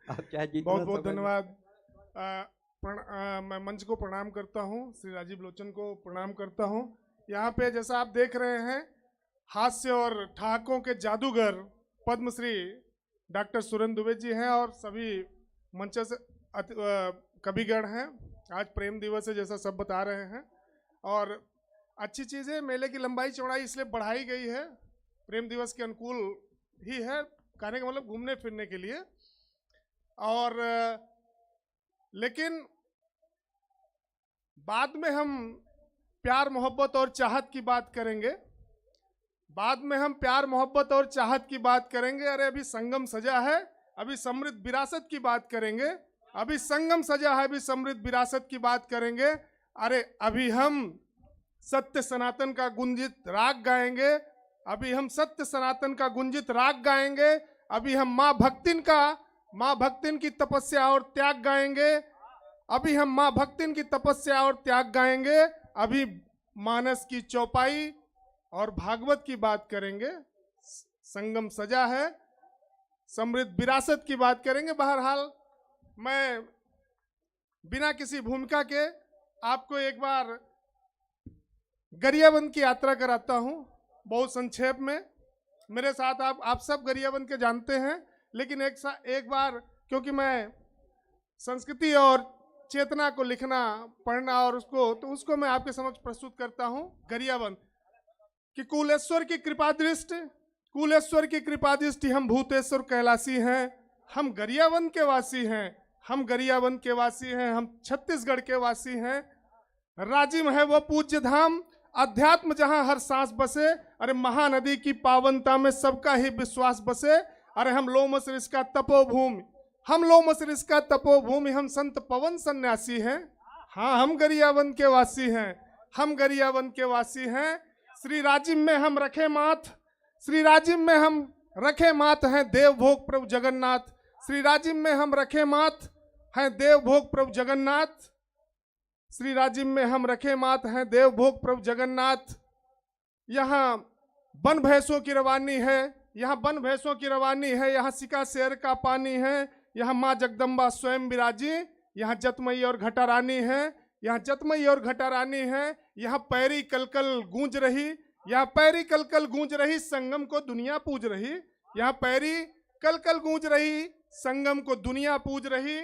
A: आप चाहे जितना।
E: बहुत बहुत धन्यवाद। मैं मंच को प्रणाम करता हूँ, श्री राजीव लोचन को प्रणाम करता हूँ। यहाँ पे जैसा आप देख रहे हैं, हास्य और ठहाकों के जादूगर पद्मश्री डॉक्टर सुरेंद्र दुबे जी हैं, और सभी मंच से कविगण हैं। आज प्रेम दिवस है जैसा सब बता रहे हैं, और अच्छी चीज़ है। मेले की लंबाई चौड़ाई इसलिए बढ़ाई गई है, प्रेम दिवस के अनुकूल ही है, कहने का मतलब घूमने फिरने के लिए। और लेकिन बाद में हम प्यार मोहब्बत और चाहत की बात करेंगे, बाद में हम प्यार मोहब्बत और चाहत की बात करेंगे। अरे अभी संगम सजा है, अभी समृद्ध विरासत की बात करेंगे। अभी संगम सजा है, अभी समृद्ध विरासत की बात करेंगे। अरे अभी हम सत्य सनातन का गुंजित राग गाएंगे, अभी हम सत्य सनातन का गुंजित राग गाएंगे। अभी हम माँ भक्तिन की तपस्या और त्याग गाएंगे। अभी हम माँ भक्तिन की तपस्या और त्याग गाएंगे। अभी मानस की चौपाई और भागवत की बात करेंगे। संगम सजा है, समृद्ध विरासत की बात करेंगे। बहरहाल मैं बिना किसी भूमिका के आपको एक बार गरियाबंद की यात्रा कराता हूं, बहुत संक्षेप में। मेरे साथ आप सब गरियाबंद के जानते हैं, लेकिन एक बार, क्योंकि मैं संस्कृति और चेतना को लिखना पढ़ना और उसको मैं आपके समक्ष प्रस्तुत करता हूं। गरियाबंद कि कुलेश्वर की कृपा दृष्टि हम भूतेश्वर कैलासी हैं, हम गरियाबंद के वासी हैं, हम गरियाबंद के वासी हैं, हम छत्तीसगढ़ के वासी हैं। राजिम है वो पूज्य धाम, अध्यात्म जहां हर सांस बसे। अरे महानदी की पावनता में सबका ही विश्वास बसे। अरे हम लोमस ऋषि का तपोभूमि, हम लोमस ऋषि का तपोभूमि, हम संत पवन सन्यासी हैं। हाँ, हम गरियाबंद के वासी हैं, हम गरियाबंद के वासी हैं। श्री राजिम में हम रखे माथ, श्री राजिम में हम रखे माथ हैं देवभोग प्रभु जगन्नाथ। श्री राजिम में हम रखे माथ हैं देवभोग प्रभु जगन्नाथ। श्री राजिम में हम रखे मात हैं देवभोग प्रभु जगन्नाथ। यहाँ वन भैंसों की रवानी है, यहाँ वन भैंसों की रवानी है, यहाँ सिका शेर का पानी है, यहाँ माँ जगदम्बा स्वयं विराजी, यहाँ जतमई और घटा रानी है, यहाँ जतमई और घटा रानी है। यहाँ पैरी कलकल गूंज रही, यहाँ पैरी कल कल गूंज रही, संगम को दुनिया पूज रही। यहाँ पैरी कल कल गूंज रही, संगम को दुनिया पूज रही।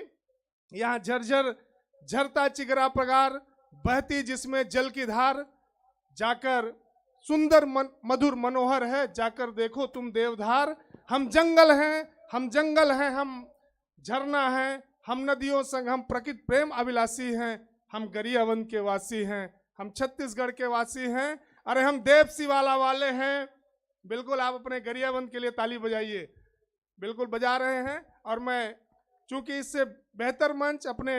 E: यहाँ झरझर झरता चिगरा पगार, बहती जिसमें जल की धार। जाकर सुंदर मधुर मनोहर है, जाकर देखो तुम देवधार। हम जंगल हैं, हम जंगल हैं, हम झरना हैं, हम नदियों संग, हम प्रकृति प्रेम अभिलाषी हैं। हम गरियाबंद के वासी हैं, हम छत्तीसगढ़ के वासी हैं। अरे हम देव शिवाला वाले हैं। बिल्कुल, आप अपने गरियाबंद के लिए ताली बजाइए। बिल्कुल बजा रहे हैं। और मैं चूंकि इससे बेहतर मंच अपने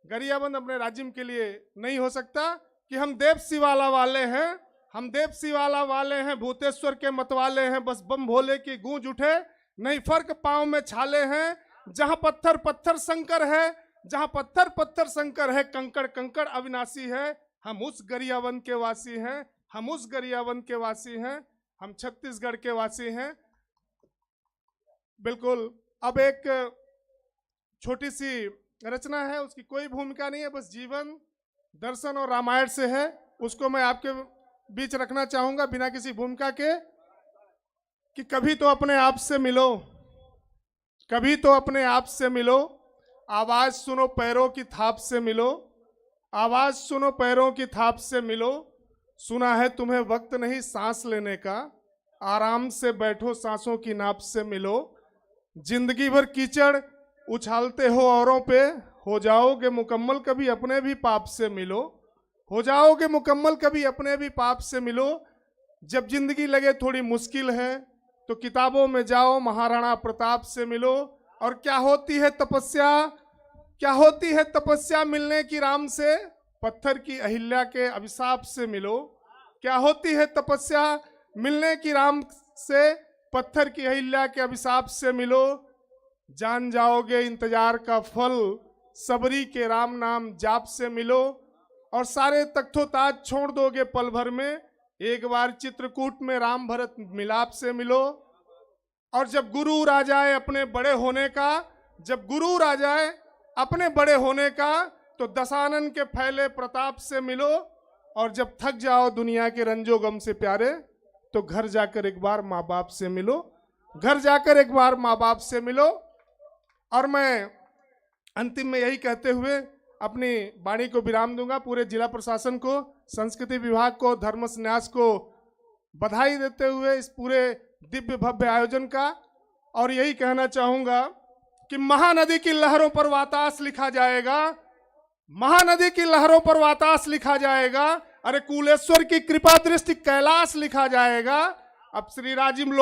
E: गरियाबंद, अपने राज्य के लिए नहीं हो सकता कि हम देव शिवाला वाले हैं, हम देव शिवाला वाले हैं, भूतेश्वर के मतवाले हैं। बस बम भोले की गूंज उठे, नहीं फर्क पाँव में छाले हैं। जहां पत्थर पत्थर शंकर है, जहां पत्थर पत्थर शंकर है, कंकड़ कंकड़ अविनाशी है। हम उस गरियाबंद के वासी हैं, हम उस गरियाबंद के वासी हैं, हम छत्तीसगढ़ के वासी हैं। बिल्कुल, अब एक छोटी सी रचना है, उसकी कोई भूमिका नहीं है, बस जीवन दर्शन और रामायण से है। उसको मैं आपके बीच रखना चाहूंगा बिना किसी भूमिका के। कि कभी तो अपने आप से मिलो, कभी तो अपने आप से मिलो, आवाज सुनो पैरों की थाप से मिलो, आवाज सुनो पैरों की थाप से मिलो। सुना है तुम्हें वक्त नहीं सांस लेने का, आराम से बैठो सांसों की नाप से मिलो। जिंदगी भर कीचड़ उछालते हो औरों पे, हो जाओगे मुकम्मल कभी अपने भी पाप से मिलो, हो जाओगे मुकम्मल कभी अपने भी पाप से मिलो। जब जिंदगी लगे थोड़ी मुश्किल है तो किताबों में जाओ, महाराणा प्रताप से मिलो। और क्या होती है तपस्या, क्या होती है तपस्या मिलने की राम से, पत्थर की अहिल्या के अभिशाप से मिलो। क्या होती है तपस्या मिलने की राम से, पत्थर की अहिल्या के अभिशाप से मिलो। जान जाओगे इंतजार का फल, सबरी के राम नाम जाप से मिलो। और सारे तख्तो ताज छोड़ दोगे पल भर में, एक बार चित्रकूट में राम भरत मिलाप से मिलो। और जब गुरूर आ जाए अपने बड़े होने का, जब गुरूर आ जाए अपने बड़े होने का, तो दशानन के फैले प्रताप से मिलो। और जब थक जाओ दुनिया के रंजो गम से प्यारे, तो घर जाकर एक बार माँ बाप से मिलो, घर जाकर एक बार माँ बाप से मिलो। और मैं अंतिम में यही कहते हुए अपनी वाणी को विराम दूंगा। पूरे जिला प्रशासन को, संस्कृति विभाग को, धर्म न्यास को बधाई देते हुए इस पूरे दिव्य भव्य आयोजन का। और यही कहना चाहूंगा कि महानदी की लहरों पर वातास लिखा जाएगा, महानदी की लहरों पर वातास लिखा जाएगा। अरे कुलेश्वर की कृपा दृष्टि कैलाश लिखा जाएगा। अब श्री राजीव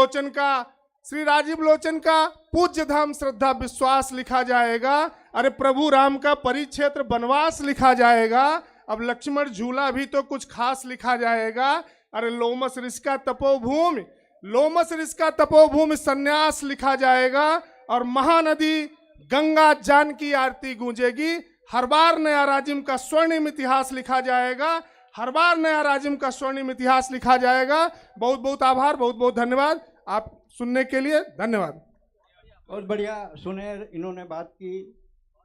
E: लोचन का पूज्य धाम श्रद्धा विश्वास लिखा जाएगा। अरे प्रभु राम का परिक्षेत्र बनवास लिखा जाएगा। अब लक्ष्मण झूला भी तो कुछ खास लिखा जाएगा। अरे लोमस ऋषि का तपोभूमि, लोमस ऋषि का तपोभूमि संन्यास लिखा जाएगा। और महानदी गंगा जान की आरती गूंजेगी। हर बार नया राजिम का स्वर्णिम इतिहास लिखा जाएगा, हर बार नया राजिम का स्वर्णिम इतिहास लिखा जाएगा। बहुत बहुत आभार, बहुत बहुत धन्यवाद आप सुनने के लिए। धन्यवाद।
A: बहुत बढ़िया सुने, इन्होंने बात की।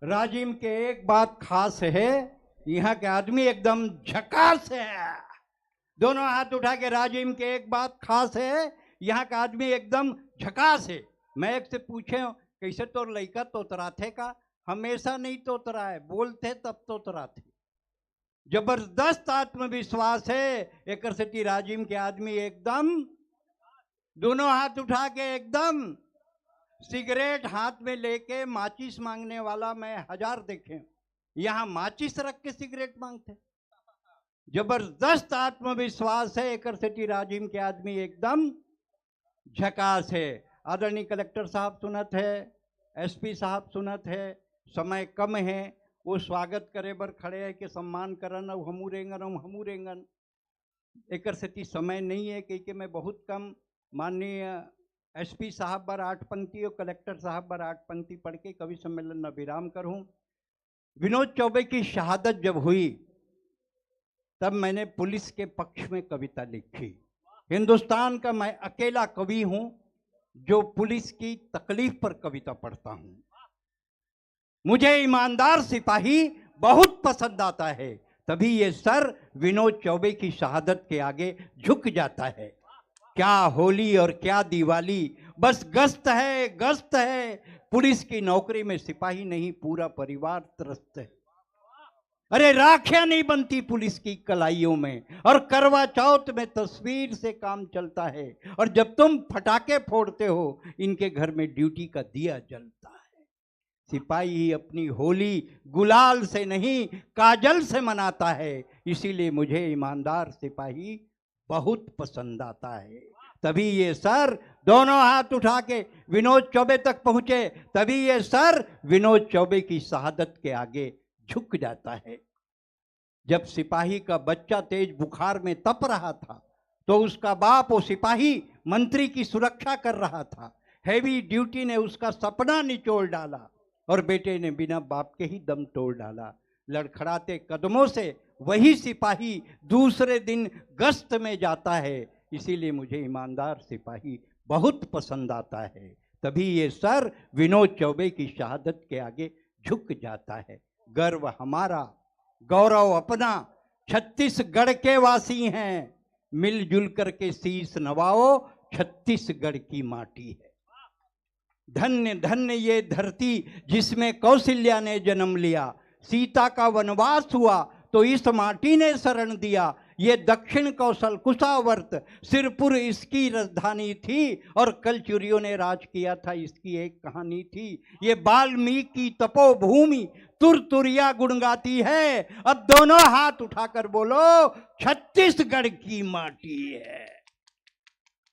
A: राजिम के एक बात खास है, यहाँ के आदमी एकदम झकास है। दोनों हाथ उठा के, राजिम के एक बात खास है, यहाँ का आदमी एकदम झकास है। मैं एक से पूछे कैसे तो लड़का तोतराथे का, हमेशा नहीं तोतरा है, बोलते तब तोतराथे। जबरदस्त आत्मविश्वास है एक सेठी राजिम के आदमी, एकदम दोनों हाथ उठा के, एकदम सिगरेट हाथ में लेके माचिस मांगने वाला मैं 1000 देखे, यहाँ माचिस रख के सिगरेट मांगते। जबरदस्त आत्मविश्वास है एक सेठी राजिम के आदमी, एकदम झकास है। आदरणीय कलेक्टर साहब सुनत है, एसपी साहब सुनत है, समय कम है, वो स्वागत करे बर खड़े है कि सम्मान करन और हमू रेंगन एक सेठी समय नहीं है कि मैं बहुत कम माननीय एसपी साहब बर 8 पंक्ति और कलेक्टर साहब बर 8 पंक्ति पढ़ के कवि सम्मेलन में विराम करूं। विनोद चौबे की शहादत जब हुई तब मैंने पुलिस के पक्ष में कविता लिखी। हिंदुस्तान का मैं अकेला कवि हूं जो पुलिस की तकलीफ पर कविता पढ़ता हूं। मुझे ईमानदार सिपाही बहुत पसंद आता है, तभी ये सर विनोद चौबे की शहादत के आगे झुक जाता है। क्या होली और क्या दिवाली, बस गश्त है गश्त है। पुलिस की नौकरी में सिपाही नहीं, पूरा परिवार त्रस्त है। अरे राखियां नहीं बनती पुलिस की कलाइयों में, और करवा चौथ में तस्वीर से काम चलता है। और जब तुम फटाके फोड़ते हो, इनके घर में ड्यूटी का दिया जलता है। सिपाही ही अपनी होली गुलाल से नहीं, काजल से मनाता है। इसीलिए मुझे ईमानदार सिपाही बहुत पसंद आता है। तभी ये सर दोनों हाथ उठा के विनोद चौबे तक पहुंचे। तभी ये सर विनोद चौबे की शहादत के आगे झुक जाता है। जब सिपाही का बच्चा तेज बुखार में तप रहा था, तो उसका बाप वो सिपाही मंत्री की सुरक्षा कर रहा था। हैवी ड्यूटी ने उसका सपना निचोड़ डाला, और बेटे ने बिना बाप के ही दम तोड़ डाला। लड़खड़ाते कदमों से वही सिपाही दूसरे दिन गश्त में जाता है। इसीलिए मुझे ईमानदार सिपाही बहुत पसंद आता है। तभी ये सर विनोद चौबे की शहादत के आगे झुक जाता है। गर्व हमारा, गौरव अपना, छत्तीसगढ़ के वासी हैं। मिलजुल करके शीश नवाओ, छत्तीसगढ़ की माटी है। धन्य धन्य ये धरती जिसमें कौशल्या ने जन्म लिया। सीता का वनवास हुआ तो इस माटी ने शरण दिया। ये दक्षिण कौशल कुशावर्त सिरपुर इसकी राजधानी थी, और कलचुरियों ने राज किया था, इसकी एक कहानी थी। ये वाल्मीकि तपोभूमि तुरतुरिया गुण गाती है। अब दोनों हाथ उठाकर बोलो, छत्तीसगढ़ की माटी है।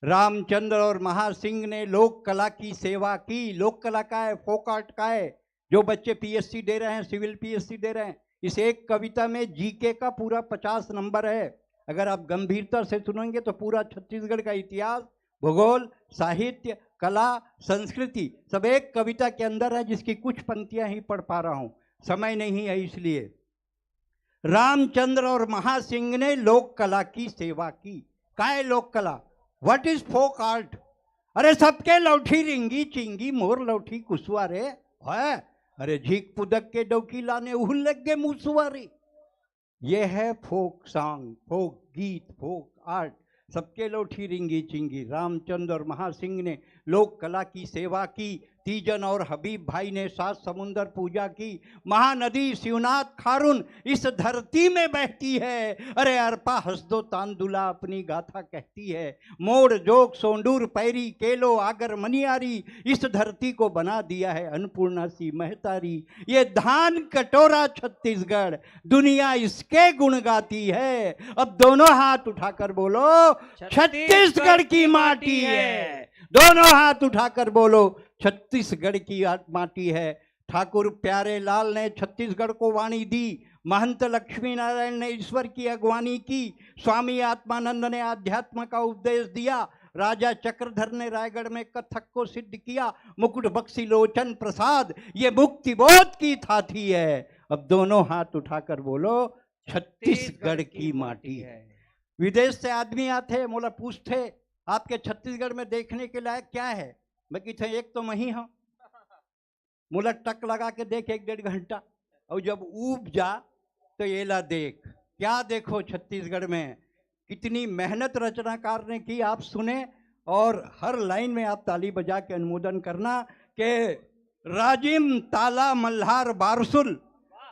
A: रामचंद्र और महासिंह ने लोक कला की सेवा की। लोक कला का है, फोक आर्ट का है। जो बच्चे पीएससी दे रहे हैं, सिविल पीएससी दे रहे हैं, इस एक कविता में जीके का पूरा 50 नंबर है। अगर आप गंभीरता से सुनेंगे तो पूरा छत्तीसगढ़ का इतिहास, भूगोल, साहित्य, कला, संस्कृति सब एक कविता के अंदर है, जिसकी कुछ पंक्तियां ही पढ़ पा रहा हूं, समय नहीं है इसलिए। रामचंद्र और महासिंह ने लोक कला की सेवा की। क्या है लोक कला? What is folk art? अरे सबके लौठी रिंगी चिंगी, मोर लौठी कुसुआरे है। अरे झीक पुदक के डौकी लाने उहुल लग गए मुसुआरी। ये है फोक सॉन्ग, फोक गीत, फोक आर्ट। सबके लौठी रिंगी चिंगी। रामचंद्र और महासिंह ने लोक कला की सेवा की। तीजन और हबीब भाई ने 7 समुंदर पूजा की। महानदी शिवनाथ खारून इस धरती में बहती है। अरे अरपा हसदो तांदुला अपनी गाथा कहती है। मोड़ जोग सोंडूर पैरी केलो आगर मनियारी, इस धरती को बना दिया है अन्नपूर्णा सी महतारी। ये धान कटोरा छत्तीसगढ़, दुनिया इसके गुण गाती है। अब दोनों हाथ उठाकर बोलो, छत्तीसगढ़ की माटी है। दोनों हाथ उठाकर बोलो, छत्तीसगढ़ की माटी है। ठाकुर प्यारे लाल ने छत्तीसगढ़ को वाणी दी। महंत लक्ष्मी नारायण ने ईश्वर की अगवानी की। स्वामी आत्मानंद ने आध्यात्म का उपदेश दिया। राजा चक्रधर ने रायगढ़ में कथक को सिद्ध किया। मुकुट बख्शी लोचन प्रसाद ये मुक्ति बोध की थाती है। अब दोनों हाथ उठाकर बोलो, छत्तीसगढ़ की माटी है। विदेश से आदमी आते, मोला पूछते आपके छत्तीसगढ़ में देखने के लायक क्या है? मैं कहते एक तो मही हूँ, मोला टक लगा के देख 1-1.5 घंटा, और जब ऊब जा तो ये ला देख। क्या देखो छत्तीसगढ़ में कितनी मेहनत रचनाकार ने की, आप सुने। और हर लाइन में आप ताली बजा के अनुमोदन करना कि राजिम ताला मल्हार बारसुल,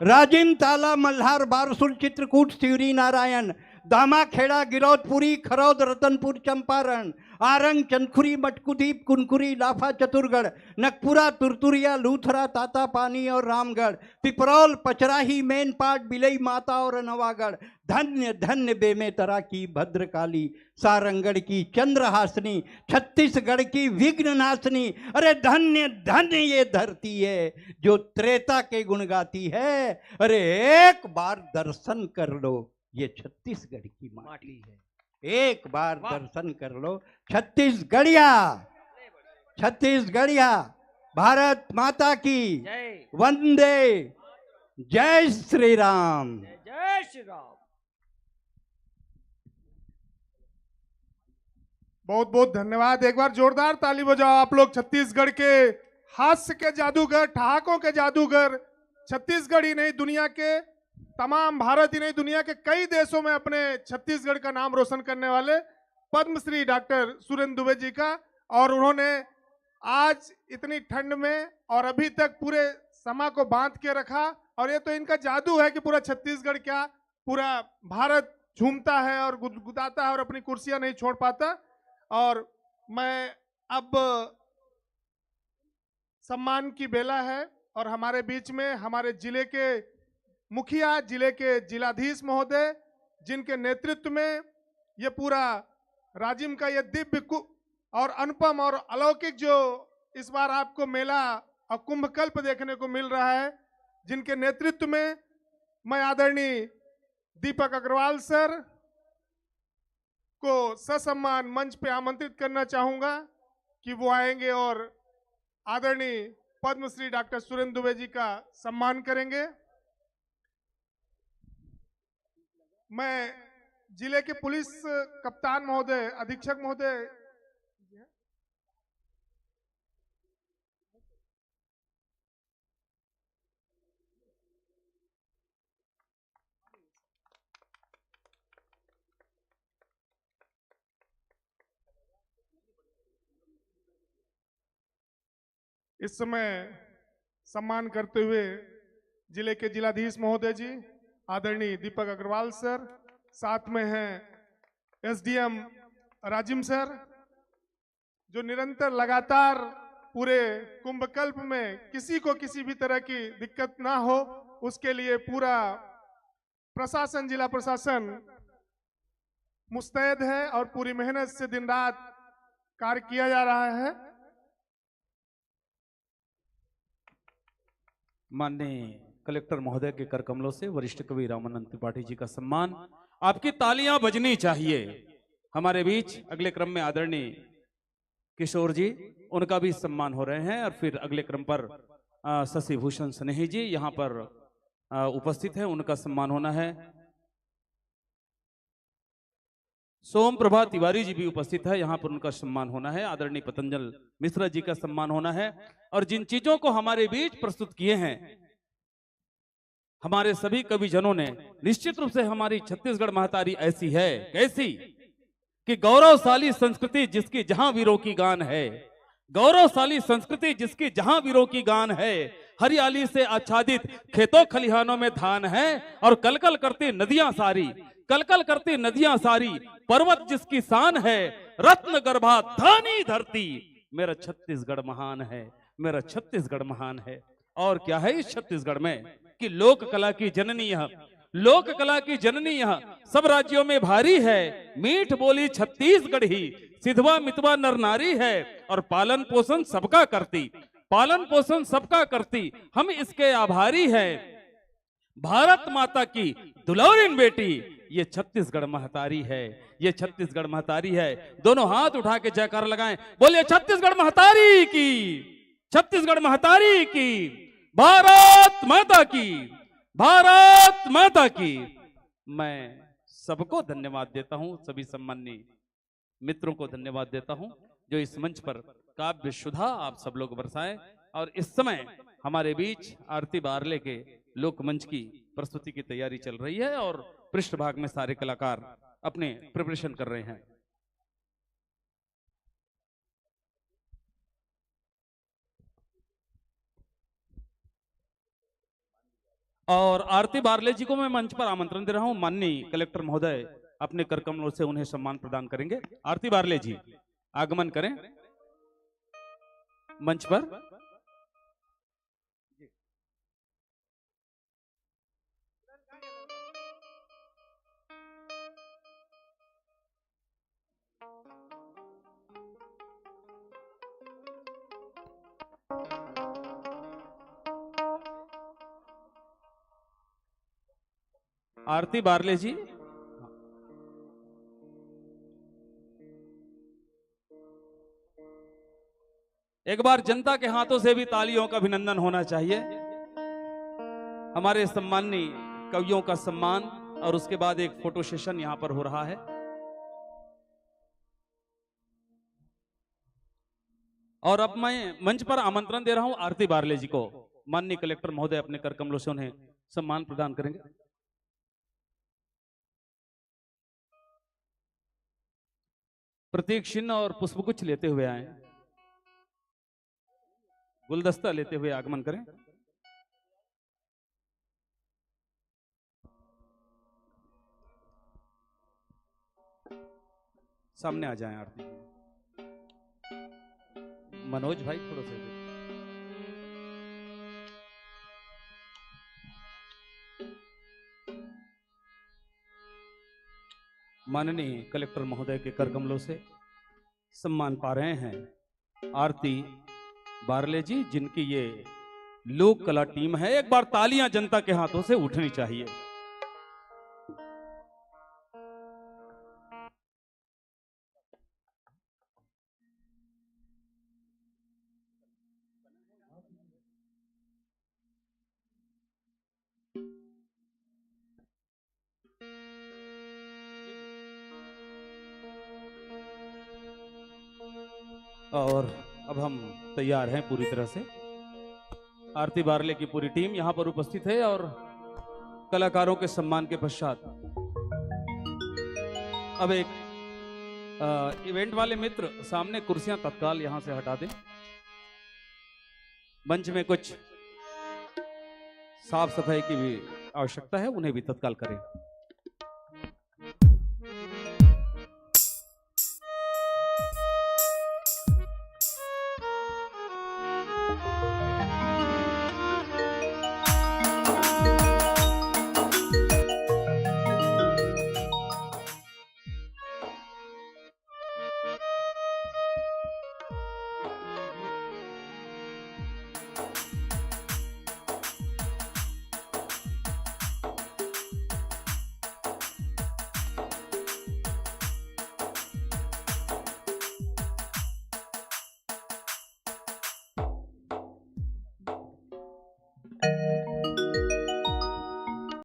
A: राजिम ताला मल्हार बारसुल, चित्रकूट सिवरी नारायण, दामाखेड़ा गिरौदपुरी खरौद रतनपुर चंपारण, आरंग चंदखुरी मटकुदीप कुनकुरी लाफा चतुरगढ़, नकपुरा तुरतुरिया लूथरा तातापानी और रामगढ़, पिपरौल पचराही मेनपाट बिलई माता और नवागढ़। धन्य धन्य बेमेतरा की भद्रकाली, सारंगढ़ की चंद्रहासनी, छत्तीसगढ़ की विघ्न नाशनी। अरे धन्य धन्य ये धरती है जो त्रेता के गुण गाती है। अरे एक बार दर्शन कर लो, ये छत्तीसगढ़ की माटी है। एक बार दर्शन कर लो, छत्तीसगढ़िया, छत्तीसगढ़िया। भारत माता की वंदे, जय श्री राम,
B: जय श्री राम।
E: बहुत बहुत धन्यवाद। एक बार जोरदार ताली बजाओ आप लोग छत्तीसगढ़ के हास्य के जादूगर, ठहाकों के जादूगर, छत्तीसगढ़ ही नहीं दुनिया के तमाम भारत ही नहीं दुनिया के कई देशों में अपने छत्तीसगढ़ का नाम रोशन करने वाले पद्मश्री डॉक्टर सुरेंद्र दुबे जी का, और उन्होंने आज इतनी ठंड में और अभी तक पूरे समा को बांध के रखा। और ये तो इनका जादू है कि पूरा छत्तीसगढ़ क्या पूरा भारत झूमता है और गुदगुदाता है और अपनी कुर्सियां नहीं छोड़ पाता। और मैं अब सम्मान की बेला है और हमारे बीच में हमारे जिले के मुखिया, जिले के जिलाधीश महोदय, जिनके नेतृत्व में ये पूरा राजिम का ये दिव्य और अनुपम और अलौकिक जो इस बार आपको मेला और कुंभकल्प देखने को मिल रहा है, जिनके नेतृत्व में मैं आदरणीय दीपक अग्रवाल सर को ससम्मान मंच पे आमंत्रित करना चाहूंगा कि वो आएंगे और आदरणीय पद्मश्री डॉक्टर सुरेंद्र दुबे जी का सम्मान करेंगे। मैं जिले के पुलिस कप्तान महोदय, अधीक्षक महोदय, इस समय सम्मान करते हुए जिले के जिलाधीश महोदय जी, आदरणीय दीपक अग्रवाल सर, साथ में हैं एसडीएम राजिम सर, जो निरंतर लगातार पूरे कुंभकल्प में किसी को किसी भी तरह की दिक्कत ना हो उसके लिए पूरा प्रशासन, जिला प्रशासन मुस्तैद है और पूरी मेहनत से दिन रात कार्य किया जा रहा है।
F: माननीय कलेक्टर महोदय के कर कमलों से वरिष्ठ कवि रामानंद त्रिपाठी जी का सम्मान। आपकी तालियां बजनी चाहिए। हमारे बीच अगले क्रम में आदरणीय किशोर जी, उनका भी सम्मान हो रहे हैं। और फिर अगले क्रम पर शशि भूषण स्नेही जी यहाँ पर उपस्थित हैं, उनका सम्मान होना है। सोम प्रभा तिवारी जी भी उपस्थित है, यहाँ पर उनका सम्मान होना है। आदरणीय पतंजल मिश्रा जी का सम्मान होना है। और जिन चीजों को हमारे बीच प्रस्तुत किए हैं हमारे सभी कविजनों ने, निश्चित रूप से हमारी छत्तीसगढ़ महतारी ऐसी है कैसी कि गौरवशाली संस्कृति जिसकी जहां वीरों की गान है, गौरवशाली संस्कृति जिसकी जहां वीरों की गान है, हरियाली से आच्छादित खेतों खलिहानों में धान है और कलकल करती नदियां सारी, कलकल करती नदियां सारी, पर्वत जिसकी शान है, रत्न गर्भा धानी धरती, मेरा छत्तीसगढ़ महान है, मेरा छत्तीसगढ़ महान है। और क्या है इस छत्तीसगढ़ में कि लोक कला की जननी यह, लोक कला की जननी यह सब राज्यों में भारी है, मीठ बोली छत्तीसगढ़ ही, सिधवा मितवा नर नारी है और पालन पोषण सबका करती, पालन पोषण सबका करती, हम इसके आभारी है। भारत माता की दुलारिन बेटी ये छत्तीसगढ़ महतारी है, ये छत्तीसगढ़ महतारी है। दोनों हाथ उठा के जयकार लगाएं, बोलिए छत्तीसगढ़ महतारी की, छत्तीसगढ़ महतारी की, भारत माता की, भारत माता की। मैं सबको धन्यवाद देता हूं, सभी सम्माननीय मित्रों को धन्यवाद देता हूं जो इस मंच पर काव्य सुधा आप सब लोग बरसाएं। और इस समय हमारे बीच आरती बारले के लोकमंच की प्रस्तुति की तैयारी चल रही है और पृष्ठभाग में सारे कलाकार अपने प्रिपरेशन कर रहे हैं। और आरती बारले जी को मैं मंच पर आमंत्रण दे रहा हूं। माननीय कलेक्टर महोदय अपने कर कमलों से उन्हें सम्मान प्रदान करेंगे। आरती बारले जी आगमन करें मंच पर। आरती बारले जी, एक बार जनता के हाथों से भी तालियों का अभिनंदन होना चाहिए। हमारे सम्माननीय कवियों का सम्मान और उसके बाद एक फोटो सेशन यहां पर हो रहा है। और अब मैं मंच पर आमंत्रण दे रहा हूं आरती बारले जी को। माननीय कलेक्टर महोदय अपने कर कमलों से उन्हें सम्मान प्रदान करेंगे। प्रतीक चिन्ह और पुष्पगुच्छ लेते हुए आए, गुलदस्ता लेते हुए आगमन करें। सामने आ जाएं आरती। मनोज भाई थोड़ा सा इधर। माननीय कलेक्टर महोदय के कर कमलों से सम्मान पा रहे हैं आरती बारले जी, जिनकी ये लोक कला टीम है। एक बार तालियां जनता के हाथों से उठनी चाहिए। और अब हम तैयार हैं पूरी तरह से। आरती बारले की पूरी टीम यहां पर उपस्थित है और कलाकारों के सम्मान के पश्चात अब एक इवेंट वाले मित्र सामने कुर्सियां तत्काल यहां से हटा दें। मंच में कुछ साफ सफाई की भी आवश्यकता है, उन्हें भी तत्काल करें।